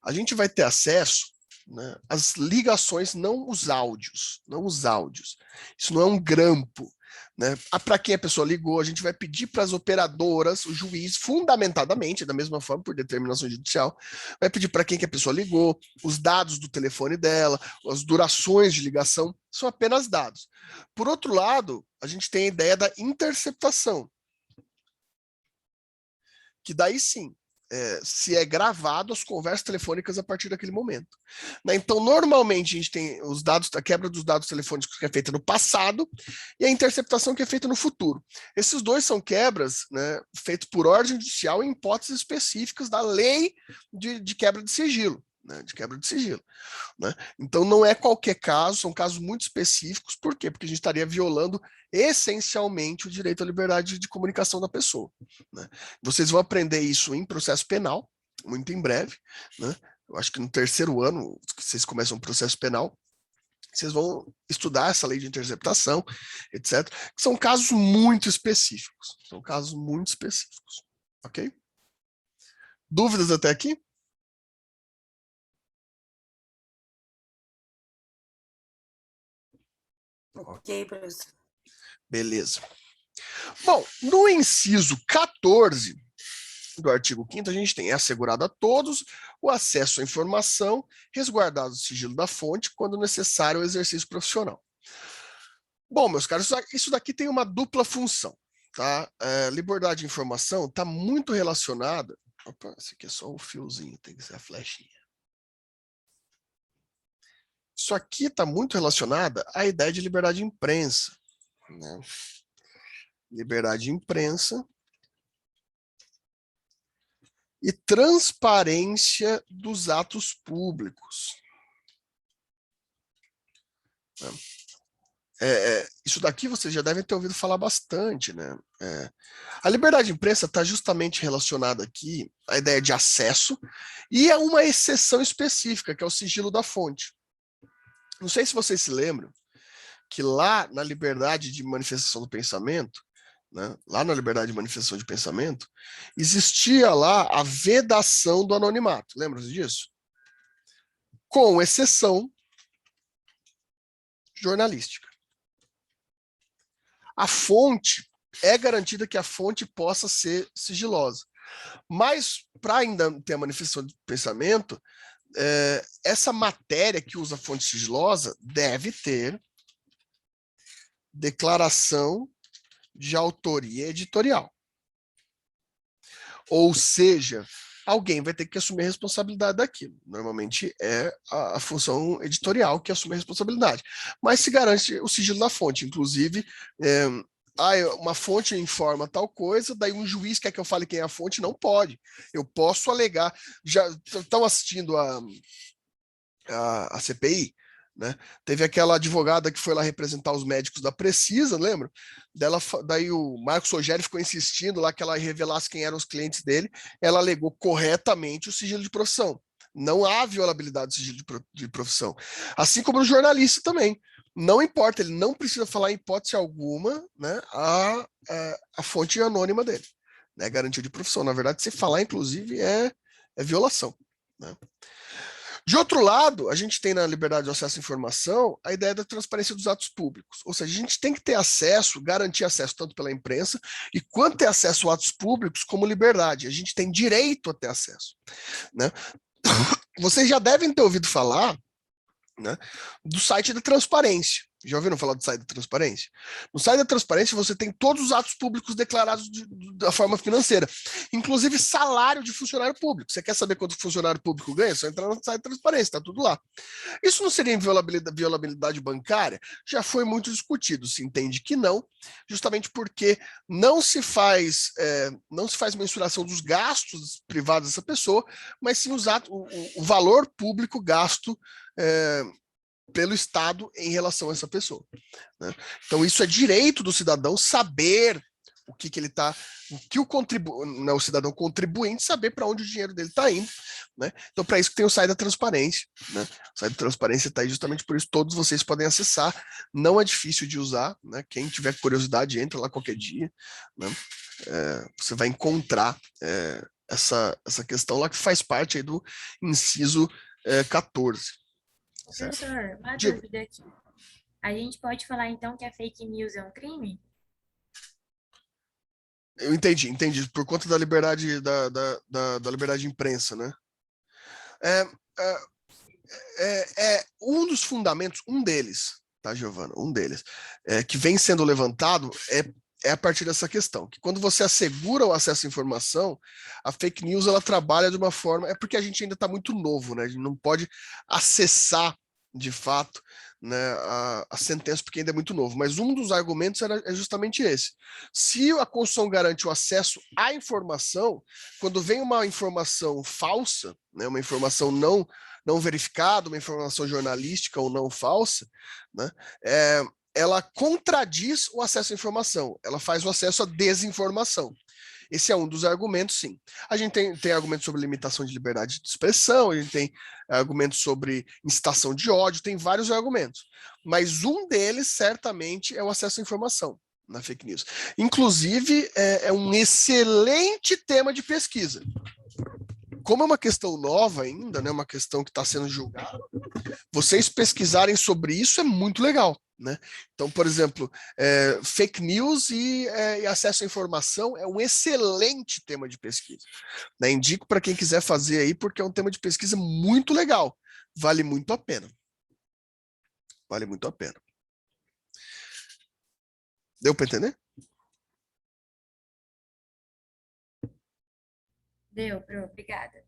A gente vai ter acesso, né, às ligações, não os áudios. Isso não é um grampo. né? Para quem a pessoa ligou, a gente vai pedir para as operadoras, o juiz, fundamentadamente, da mesma forma, por determinação judicial, vai pedir para quem que a pessoa ligou, os dados do telefone dela, as durações de ligação, são apenas dados. Por outro lado, a gente tem a ideia da interceptação, que daí sim, se é gravado as conversas telefônicas a partir daquele momento. Né? Então, normalmente, a gente tem os dados, a quebra dos dados telefônicos que é feita no passado e a interceptação que é feita no futuro. Esses dois são quebras, né, feitos por ordem judicial em hipóteses específicas da lei de quebra de sigilo. Né, de quebra de sigilo. Né? Então, não é qualquer caso, são casos muito específicos. Por quê? Porque a gente estaria violando essencialmente o direito à liberdade de comunicação da pessoa. Né? Vocês vão aprender isso em processo penal, muito em breve. Né? Eu acho que no 3º ano que vocês começam o processo penal, vocês vão estudar essa lei de interceptação, etc. Que são casos muito específicos. São casos muito específicos. Ok? Dúvidas até aqui? Ok, professor. Beleza. Bom, no inciso 14 do artigo 5º, a gente tem assegurado a todos o acesso à informação, resguardado o sigilo da fonte, quando necessário o exercício profissional. Bom, meus caros, isso daqui tem uma dupla função. Tá? Liberdade de informação está muito relacionada... Opa, esse aqui é só o fiozinho, tem que ser a flechinha. Isso aqui está muito relacionada à ideia de liberdade de imprensa. Né? Liberdade de imprensa e transparência dos atos públicos. Isso daqui vocês já devem ter ouvido falar bastante. Né? A liberdade de imprensa está justamente relacionada aqui à ideia de acesso e a uma exceção específica, que é o sigilo da fonte. Não sei se vocês se lembram que lá na liberdade de manifestação do pensamento, né, lá na liberdade de manifestação de pensamento, existia lá a vedação do anonimato. Lembram-se disso? Com exceção jornalística. A fonte, é garantida que a fonte possa ser sigilosa. Mas, para ainda ter a manifestação de pensamento, essa matéria que usa fonte sigilosa deve ter declaração de autoria editorial. Ou seja, alguém vai ter que assumir a responsabilidade daquilo. Normalmente é a função editorial que assume a responsabilidade. Mas se garante o sigilo da fonte. Inclusive, uma fonte informa tal coisa, daí um juiz quer que eu fale quem é a fonte, não pode. Eu posso alegar. Já estão assistindo a CPI? Né? Teve aquela advogada que foi lá representar os médicos da Precisa, lembra? Daí o Marcos Rogério ficou insistindo lá que ela revelasse quem eram os clientes dele. Ela alegou corretamente o sigilo de profissão. Não há violabilidade do sigilo de profissão. Assim como o jornalista também. Não importa, ele não precisa falar em hipótese alguma, né, a fonte anônima dele. Né, garantia de profissão. Na verdade, se falar, inclusive, é violação. Né? De outro lado, a gente tem na liberdade de acesso à informação a ideia da transparência dos atos públicos. Ou seja, a gente tem que ter acesso, garantir acesso tanto pela imprensa, e quanto ter acesso a atos públicos como liberdade. A gente tem direito a ter acesso. Né? Vocês já devem ter ouvido falar, né, do site da transparência. Já ouviram falar do site da transparência? No site da transparência você tem todos os atos públicos declarados da forma financeira, inclusive salário de funcionário público. Você quer saber quanto o funcionário público ganha? É só entrar no site da transparência, está tudo lá. Isso não seria violabilidade bancária? Já foi muito discutido, se entende que não, justamente porque não se faz mensuração dos gastos privados dessa pessoa, mas sim o valor público gasto pelo Estado em relação a essa pessoa. Né? Então, isso é direito do cidadão saber o que ele está, o cidadão contribuinte saber para onde o dinheiro dele está indo. Né? Então, para isso que tem o site da transparência. Né? O site da transparência está aí justamente por isso, todos vocês podem acessar, não é difícil de usar, né? Quem tiver curiosidade, entra lá qualquer dia. Né? Você vai encontrar essa questão lá que faz parte aí do inciso 14. Professor, uma Diga. dúvida aqui. A gente pode falar então que a fake news é um crime? Eu entendi. Por conta da liberdade da liberdade de imprensa, né? É, é, é um dos fundamentos, um deles, tá, Giovana? Um deles, que vem sendo levantado é a partir dessa questão, que quando você assegura o acesso à informação, a fake news ela trabalha de uma forma, é porque a gente ainda está muito novo, né? A gente não pode acessar de fato, né, a sentença porque ainda é muito novo, mas um dos argumentos é justamente esse. Se a Constituição garante o acesso à informação, quando vem uma informação falsa, né, uma informação não verificada, uma informação jornalística ou não falsa, né, ela contradiz o acesso à informação, ela faz o acesso à desinformação. Esse é um dos argumentos, sim. A gente tem argumentos sobre limitação de liberdade de expressão, a gente tem argumentos sobre incitação de ódio, tem vários argumentos. Mas um deles, certamente, é o acesso à informação na fake news. Inclusive, é um excelente tema de pesquisa. Como é uma questão nova ainda, né, uma questão que está sendo julgada, vocês pesquisarem sobre isso é muito legal. Né? Então, por exemplo, fake news e acesso à informação é um excelente tema de pesquisa. Né? Indico para quem quiser fazer aí, porque é um tema de pesquisa muito legal. Vale muito a pena. Vale muito a pena. Deu para entender? Deu, Pro, obrigada.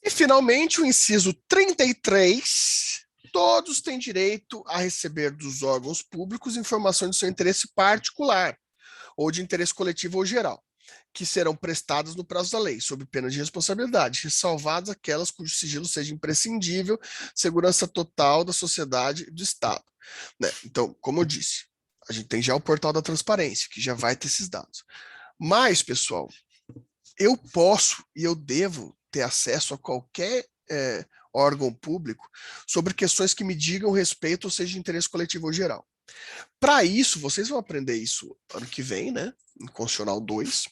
E, finalmente, o inciso 33. Todos têm direito a receber dos órgãos públicos informações de seu interesse particular ou de interesse coletivo ou geral, que serão prestadas no prazo da lei, sob pena de responsabilidade, ressalvadas aquelas cujo sigilo seja imprescindível, segurança total da sociedade e do Estado. Né? Então, como eu disse, a gente tem já o portal da transparência, que já vai ter esses dados. Mas, pessoal, eu posso e eu devo ter acesso a qualquer órgão público sobre questões que me digam respeito, ou seja, de interesse coletivo ou geral. Para isso, vocês vão aprender isso ano que vem, né? Em Constitucional 2.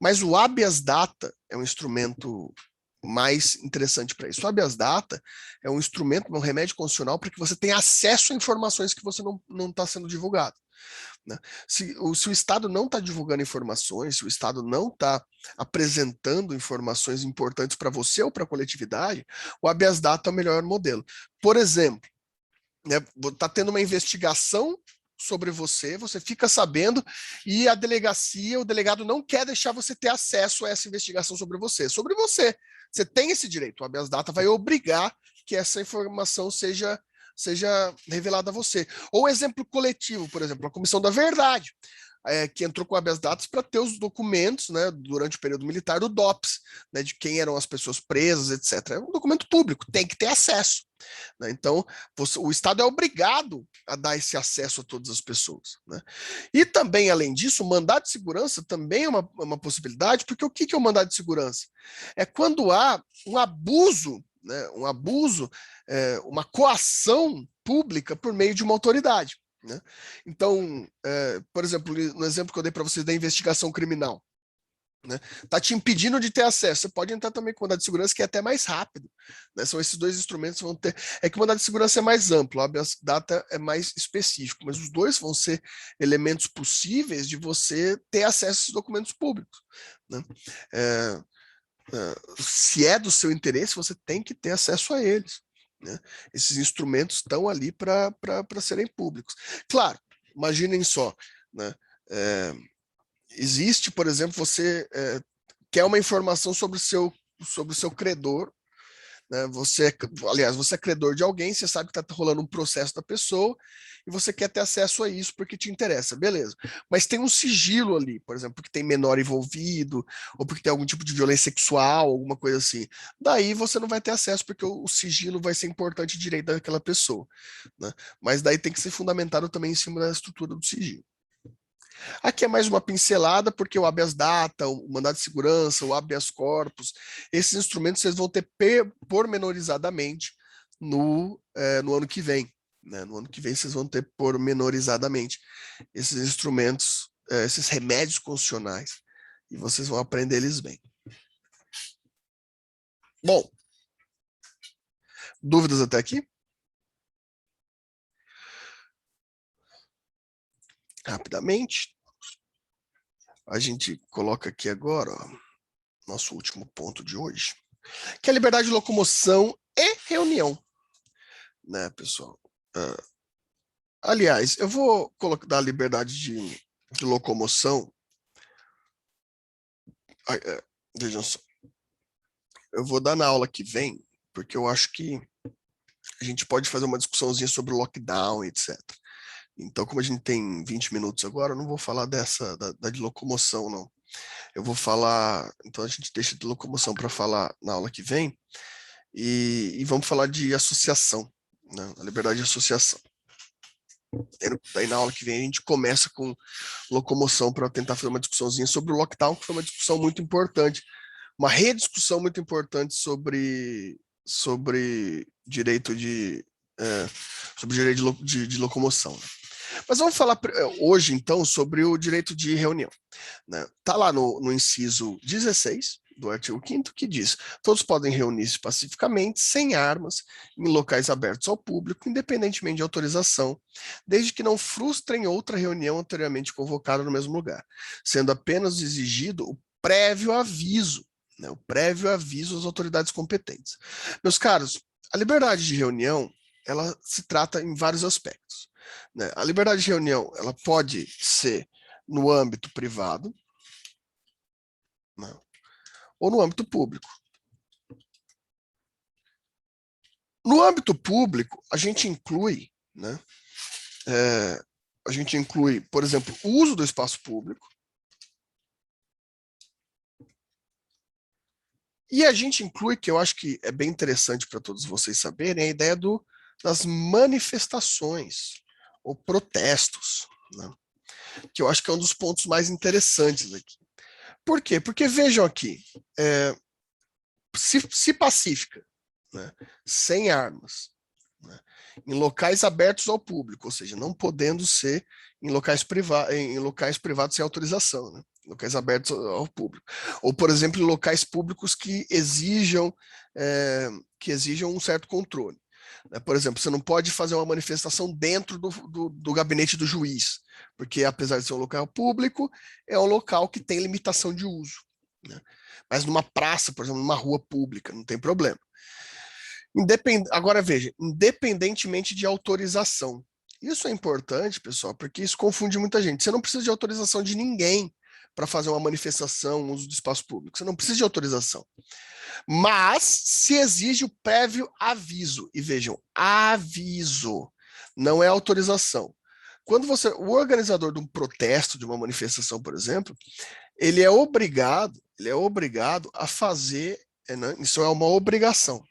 Mas o habeas data é um instrumento mais interessante para isso. O habeas data é um instrumento, um remédio constitucional para que você tenha acesso a informações que você não está sendo divulgado. Né? Se o Estado não está divulgando informações, se o Estado não está apresentando informações importantes para você ou para a coletividade, o habeas data é o melhor modelo. Por exemplo, está tendo uma investigação sobre você, você fica sabendo e a delegacia, o delegado não quer deixar você ter acesso a essa investigação sobre você. Sobre você. Você tem esse direito. O habeas data vai obrigar que essa informação seja revelada a você. Ou exemplo coletivo, por exemplo, a Comissão da Verdade, que entrou com habeas data para ter os documentos, né, durante o período militar, do DOPS, né, de quem eram as pessoas presas, etc. É um documento público, tem que ter acesso. Né? Então, o Estado é obrigado a dar esse acesso a todas as pessoas. Né? E também, além disso, o mandado de segurança também é uma possibilidade, porque o que é o mandado de segurança? É quando há um abuso, né, uma coação pública por meio de uma autoridade. Né? Então, por exemplo, no exemplo que eu dei para vocês da investigação criminal, né? Tá te impedindo de ter acesso. Você pode entrar também com o mandado de segurança, que é até mais rápido. Né? São esses dois instrumentos que vão ter. É que o mandado de segurança é mais amplo, o habeas data é mais específico, mas os dois vão ser elementos possíveis de você ter acesso a esses documentos públicos. Né? Se é do seu interesse, você tem que ter acesso a eles. Né? Esses instrumentos estão ali para serem públicos. Claro, imaginem só, né? Existe, por exemplo, você quer uma informação sobre o seu credor, né? Você é credor de alguém, você sabe que está rolando um processo da pessoa e você quer ter acesso a isso porque te interessa, beleza. Mas tem um sigilo ali, por exemplo, porque tem menor envolvido, ou porque tem algum tipo de violência sexual, alguma coisa assim. Daí você não vai ter acesso porque o sigilo vai ser importante direito daquela pessoa. Né? Mas daí tem que ser fundamentado também em cima da estrutura do sigilo. Aqui é mais uma pincelada, porque o habeas data, o mandado de segurança, o habeas corpus, esses instrumentos vocês vão ter pormenorizadamente no ano que vem. Né? No ano que vem vocês vão ter pormenorizadamente esses instrumentos, esses remédios constitucionais, e vocês vão aprender eles bem. Bom, dúvidas até aqui? rapidamente. A gente coloca aqui agora, ó, nosso último ponto de hoje, que é a liberdade de locomoção e reunião, né, pessoal? Aliás, eu vou dar a liberdade de locomoção. Vejam só. Eu vou dar na aula que vem, porque eu acho que a gente pode fazer uma discussãozinha sobre o lockdown, etc. Então, como a gente tem 20 minutos agora, eu não vou falar da de locomoção, não. Eu vou falar... Então, a gente deixa de locomoção para falar na aula que vem, e vamos falar de associação, né? A liberdade de associação. Daí, na aula que vem, a gente começa com locomoção para tentar fazer uma discussãozinha sobre o lockdown, que foi uma discussão muito importante, uma rediscussão muito importante sobre direito de locomoção. Né? Mas vamos falar hoje, então, sobre o direito de reunião. Né? Tá lá no inciso 16 do artigo 5º, que diz: todos podem reunir-se pacificamente, sem armas, em locais abertos ao público, independentemente de autorização, desde que não frustrem outra reunião anteriormente convocada no mesmo lugar, sendo apenas exigido o prévio aviso, né? O prévio aviso às autoridades competentes. Meus caros, a liberdade de reunião, ela se trata em vários aspectos. Né? A liberdade de reunião, ela pode ser no âmbito privado, né? Ou no âmbito público. No âmbito público, a gente inclui, né, por exemplo, o uso do espaço público, e a gente inclui, que eu acho que é bem interessante para todos vocês saberem, a ideia das manifestações ou protestos, né, que eu acho que é um dos pontos mais interessantes aqui. Por quê? Porque vejam aqui, se pacífica, né, sem armas, né, em locais abertos ao público, ou seja, não podendo ser em locais privados sem autorização, né, locais abertos ao público. Ou, por exemplo, em locais públicos que exijam um certo controle. Por exemplo, você não pode fazer uma manifestação dentro do gabinete do juiz, porque apesar de ser um local público, é um local que tem limitação de uso. Né? Mas numa praça, por exemplo, numa rua pública, não tem problema. Agora veja, independentemente de autorização. Isso é importante, pessoal, porque isso confunde muita gente. Você não precisa de autorização de ninguém para fazer uma manifestação, um uso do espaço público. Você não precisa de autorização. Mas se exige o prévio aviso. E vejam, aviso, não é autorização. Quando o organizador de um protesto, de uma manifestação, por exemplo, ele é obrigado a fazer, né, isso é uma obrigação,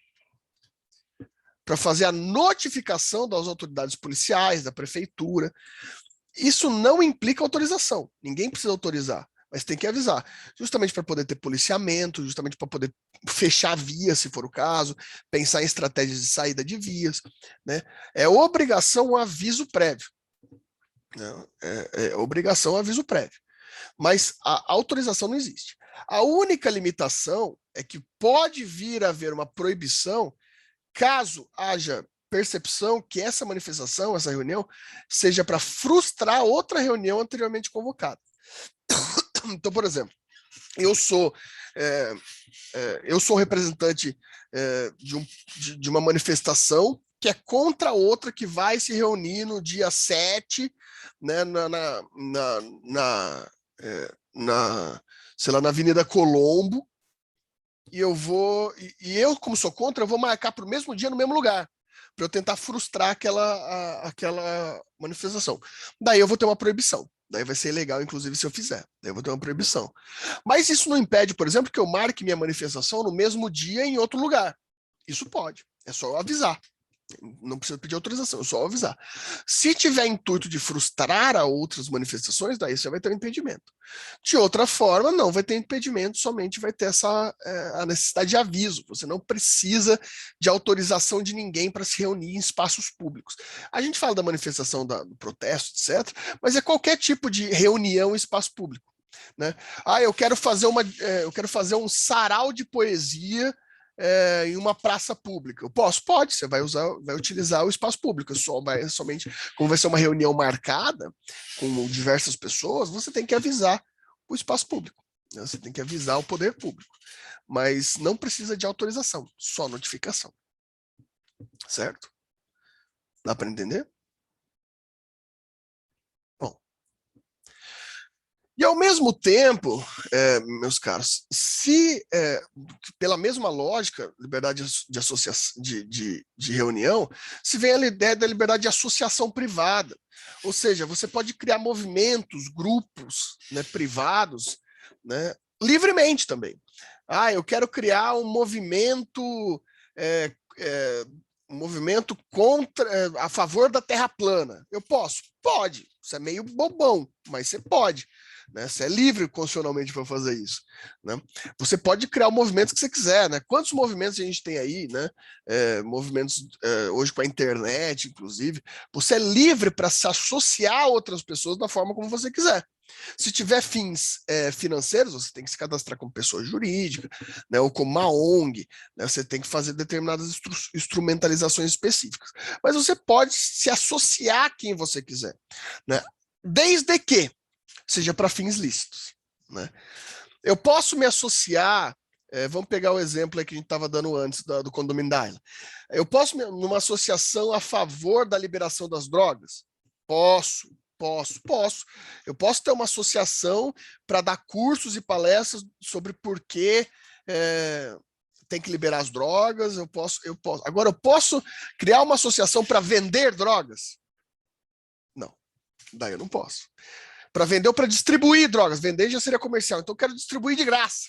para fazer a notificação das autoridades policiais, da prefeitura. Isso não implica autorização. Ninguém precisa autorizar, mas tem que avisar. Justamente para poder ter policiamento, justamente para poder fechar vias, se for o caso, pensar em estratégias de saída de vias. Né? É obrigação o aviso prévio. Né? É obrigação o aviso prévio. Mas a autorização não existe. A única limitação é que pode vir a haver uma proibição caso haja percepção que essa manifestação, essa reunião, seja para frustrar outra reunião anteriormente convocada. Então, por exemplo, eu sou representante de uma manifestação que é contra outra que vai se reunir no dia 7, né, sei lá, na Avenida Colombo, e eu, como sou contra, eu vou marcar para o mesmo dia no mesmo lugar, para eu tentar frustrar aquela manifestação. Daí eu vou ter uma proibição. Daí vai ser legal, inclusive, se eu fizer. Daí eu vou ter uma proibição. Mas isso não impede, por exemplo, que eu marque minha manifestação no mesmo dia em outro lugar. Isso pode. É só eu avisar. Não precisa pedir autorização, é só avisar. Se tiver intuito de frustrar a outras manifestações, daí você vai ter um impedimento. De outra forma, não vai ter impedimento, somente vai ter a necessidade de aviso. Você não precisa de autorização de ninguém para se reunir em espaços públicos. A gente fala da manifestação do protesto, etc., mas é qualquer tipo de reunião em espaço público. Né? Eu quero fazer um sarau de poesia em uma praça pública. Eu posso? Pode, você vai utilizar o espaço público, somente, como vai ser uma reunião marcada com diversas pessoas, você tem que avisar o espaço público, né? Você tem que avisar o poder público, mas não precisa de autorização, só notificação. Certo? Dá para entender? Bom. E ao mesmo tempo, meus caros, se pela mesma lógica, liberdade de associação, de reunião, se vem a ideia da liberdade de associação privada. Ou seja, você pode criar movimentos, grupos, né, privados, né, livremente também. Eu quero criar um movimento a favor da Terra plana. Eu posso? Pode. Isso é meio bobão, mas você pode. Né? Você é livre constitucionalmente para fazer isso. Né? Você pode criar o movimento que você quiser. Né? Quantos movimentos a gente tem aí? Né? Movimentos hoje com a internet, inclusive. Você é livre para se associar a outras pessoas da forma como você quiser. Se tiver fins financeiros, você tem que se cadastrar como pessoa jurídica, né, ou como uma ONG, né, você tem que fazer determinadas instrumentalizações específicas. Mas você pode se associar a quem você quiser, né, desde que seja para fins lícitos. Né. Eu posso me associar, vamos pegar o exemplo aí que a gente estava dando antes do condomínio da Ayla. Eu posso, numa associação a favor da liberação das drogas? Posso. Eu posso ter uma associação para dar cursos e palestras sobre por que tem que liberar as drogas. Eu posso. Agora, eu posso criar uma associação para vender drogas? Não, daí eu não posso. Para vender ou para distribuir drogas? Vender já seria comercial, então eu quero distribuir de graça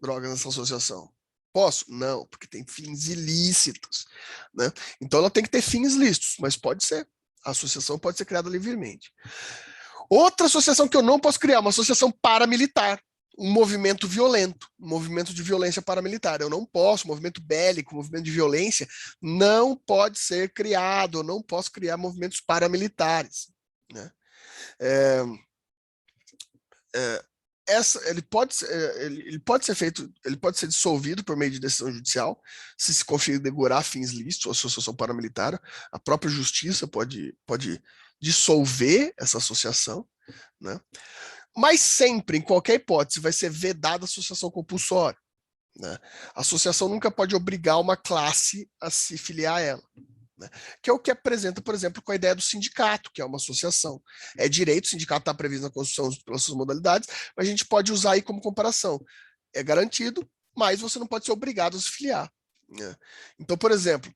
drogas nessa associação. Posso? Não, porque tem fins ilícitos. Né? Então ela tem que ter fins lícitos, mas pode ser. A associação pode ser criada livremente. Outra associação que eu não posso criar, uma associação paramilitar, um movimento violento, um movimento de violência paramilitar. Eu não posso, movimento bélico, movimento de violência, não pode ser criado, eu não posso criar movimentos paramilitares. Né? Ele pode ser feito, ele pode ser dissolvido por meio de decisão judicial, se configurar fins lícitos ou associação paramilitar. A própria justiça pode dissolver essa associação, né? Mas sempre, em qualquer hipótese, vai ser vedada a associação compulsória. Né? A associação nunca pode obrigar uma classe a se filiar a ela. Né? Que é o que apresenta, por exemplo, com a ideia do sindicato, que é uma associação. É direito, o sindicato está previsto na Constituição pelas suas modalidades, mas a gente pode usar aí como comparação. É garantido, mas você não pode ser obrigado a se filiar. Né? Então, por exemplo,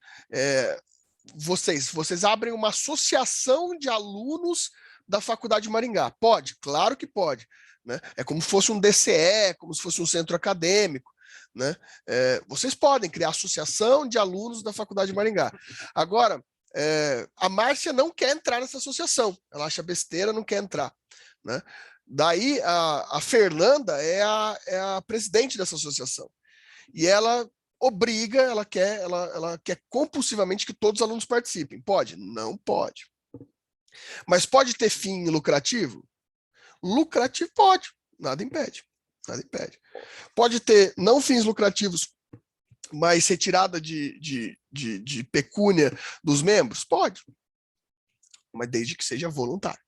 vocês abrem uma associação de alunos da Faculdade de Maringá. Pode? Claro que pode. Né? É como se fosse um DCE, como se fosse um centro acadêmico. Né? Vocês podem criar associação de alunos da Faculdade de Maringá. Agora, a Márcia não quer entrar nessa associação, ela acha besteira, não quer entrar. Né? Daí a Fernanda é a presidente dessa associação. E ela obriga, ela quer compulsivamente que todos os alunos participem. Pode? Não pode. Mas pode ter fim lucrativo? Lucrativo pode, nada impede. Nada impede. Pode ter não fins lucrativos, mas retirada de pecúnia dos membros? Pode. Mas desde que seja voluntário.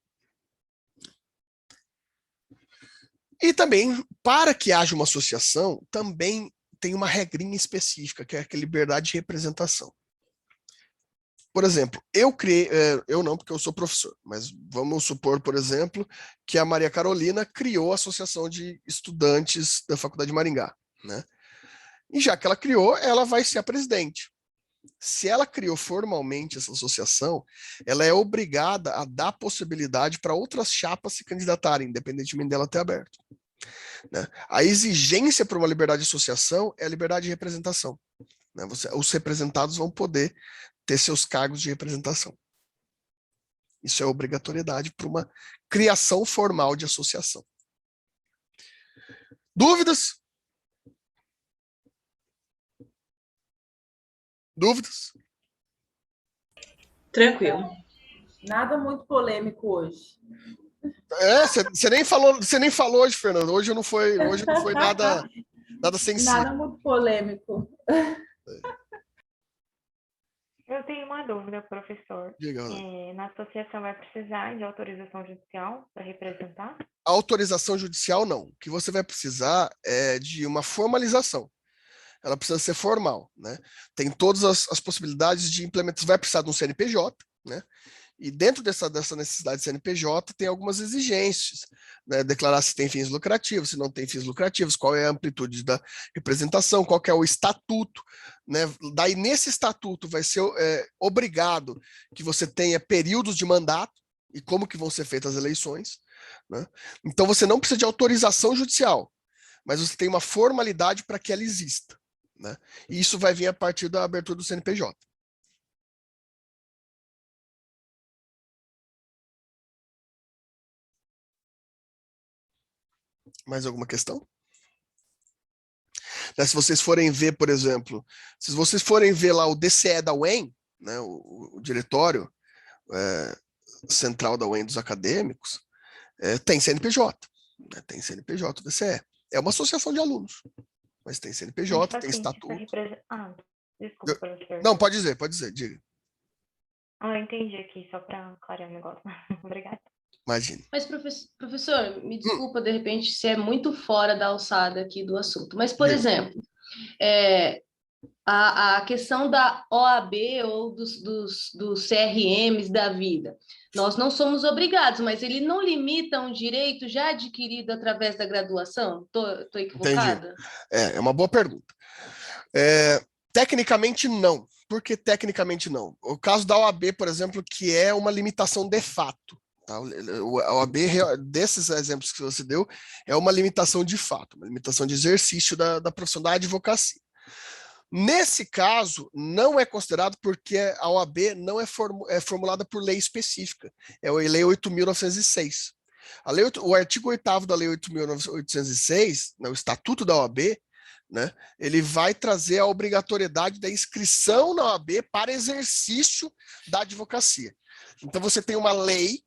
E também, para que haja uma associação, também tem uma regrinha específica, que é a liberdade de representação. Por exemplo, eu não, porque eu sou professor, mas vamos supor, por exemplo, que a Maria Carolina criou a Associação de Estudantes da Faculdade de Maringá. Né? E já que ela criou, ela vai ser a presidente. Se ela criou formalmente essa associação, ela é obrigada a dar possibilidade para outras chapas se candidatarem, independentemente dela ter aberto. Né? A exigência para uma liberdade de associação é a liberdade de representação. Né? Os representados vão poder ter seus cargos de representação. Isso é obrigatoriedade para uma criação formal de associação. Dúvidas? Dúvidas? Tranquilo. Nada muito polêmico hoje. Você nem falou hoje, Fernando. Hoje não foi nada sensível. Nada muito polêmico. Eu tenho uma dúvida, professor. Diga, Na associação vai precisar de autorização judicial para representar? a autorização judicial não. O que você vai precisar é de uma formalização. Ela precisa ser formal, né? Tem todas as possibilidades de implementação. Você vai precisar de um CNPJ, né? E dentro dessa necessidade de CNPJ tem algumas exigências, né? Declarar se tem fins lucrativos, se não tem fins lucrativos, qual é a amplitude da representação, qual que é o estatuto, né? Daí nesse estatuto vai ser obrigado que você tenha períodos de mandato e como que vão ser feitas as eleições, né? Então você não precisa de autorização judicial, mas você tem uma formalidade para que ela exista, né? E isso vai vir a partir da abertura do CNPJ. Mais alguma questão? Se vocês forem ver, por exemplo, se vocês forem ver lá o DCE da UEM, né, o diretório central da UEM dos acadêmicos, tem CNPJ, né, tem CNPJ do DCE. É uma associação de alunos, mas tem CNPJ, tem estatuto. Desculpa, professor. Não, pode dizer, diga. Eu entendi aqui, só para clarear o negócio. Obrigada. Imagine. Mas, professor, me desculpa, de repente, se é muito fora da alçada aqui do assunto, mas, por exemplo, a questão da OAB ou dos CRMs da vida, nós não somos obrigados, mas ele não limita um direito já adquirido através da graduação? Estou equivocada? Entendi. É uma boa pergunta. Tecnicamente, não. Por que tecnicamente não? O caso da OAB, por exemplo, que é uma limitação de fato. Tá? A OAB, desses exemplos que você deu, é uma limitação de fato, uma limitação de exercício da profissão da advocacia. Nesse caso, não é considerado porque a OAB não é formulada por lei específica, é a Lei 8.906. O artigo 8º da Lei 8.806, né, o Estatuto da OAB, né, ele vai trazer a obrigatoriedade da inscrição na OAB para exercício da advocacia. Então você tem uma lei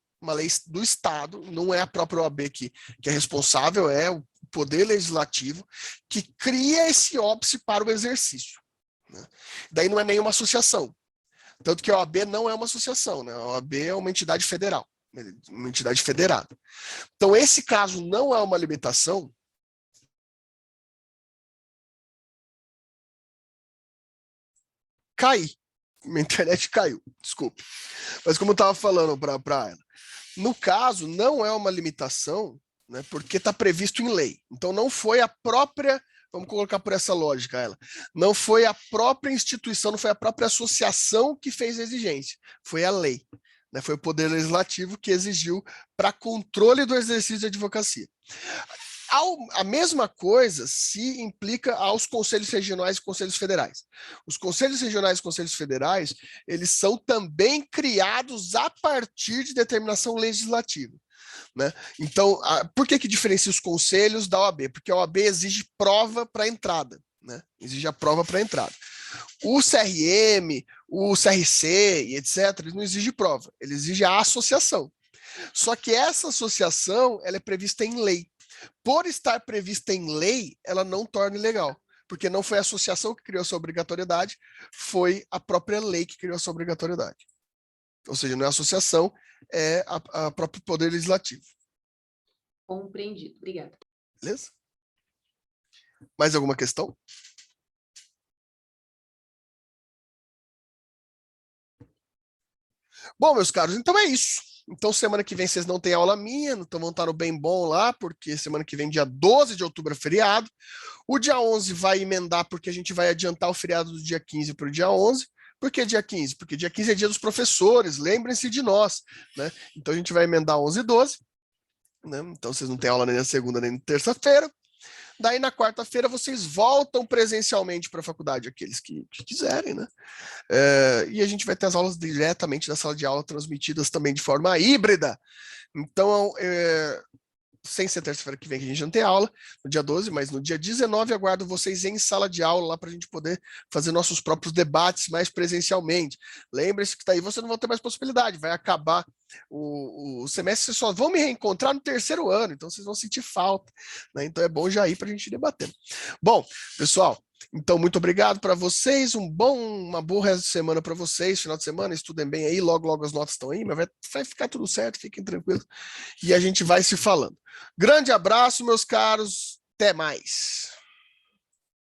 do Estado, não é a própria OAB que é responsável, é o Poder Legislativo, que cria esse óbice para o exercício, né? Daí não é nenhuma associação. Tanto que a OAB não é uma associação, né? A OAB é uma entidade federal, uma entidade federada. Então, esse caso não é uma limitação. Minha internet caiu, desculpe. Mas como eu estava falando para ela, no caso, não é uma limitação, né, porque está previsto em lei. Então, não foi a própria, vamos colocar por essa lógica, ela, não foi a própria instituição, não foi a própria associação que fez a exigência, foi a lei, né, foi o Poder Legislativo que exigiu para controle do exercício de advocacia. A mesma coisa se implica aos conselhos regionais e conselhos federais. Os conselhos regionais e conselhos federais, eles são também criados a partir de determinação legislativa, né? Então, por que diferencia os conselhos da OAB? Porque a OAB exige prova para entrada, né? Exige a prova para entrada. O CRM, o CRC e etc., eles não exigem prova, ele exige a associação. Só que essa associação, ela é prevista em lei. Por estar prevista em lei, ela não torna ilegal, porque não foi a associação que criou essa obrigatoriedade, foi a própria lei que criou essa obrigatoriedade. Ou seja, não é a associação, é a próprio Poder Legislativo. Compreendido. Obrigada. Beleza? Mais alguma questão? Bom, meus caros, então é isso. Então, semana que vem vocês não têm aula minha, então vão estar no Bem Bom lá, porque semana que vem, dia 12 de outubro, é feriado. O dia 11 vai emendar, porque a gente vai adiantar o feriado do dia 15 para o dia 11. Por que dia 15? Porque dia 15 é dia dos professores, lembrem-se de nós, né? Então, a gente vai emendar 11 e 12, né? Então, vocês não têm aula nem na segunda, nem na terça-feira. Daí, na quarta-feira, vocês voltam presencialmente para a faculdade, aqueles que quiserem, né? E a gente vai ter as aulas diretamente da sala de aula, transmitidas também de forma híbrida. Então, sem ser terça-feira que vem, que a gente não tem aula, no dia 12, mas no dia 19, aguardo vocês em sala de aula, lá para a gente poder fazer nossos próprios debates mais presencialmente. Lembre-se que daí vocês não vão ter mais possibilidade, vai acabar o semestre, vocês só vão me reencontrar no terceiro ano, então vocês vão sentir falta, né? Então é bom já ir para a gente debater. Bom, pessoal, Então, muito obrigado para vocês, uma boa resto de semana para vocês, final de semana, estudem bem aí, logo as notas estão aí, mas vai ficar tudo certo, fiquem tranquilos, e a gente vai se falando. Grande abraço, meus caros, até mais.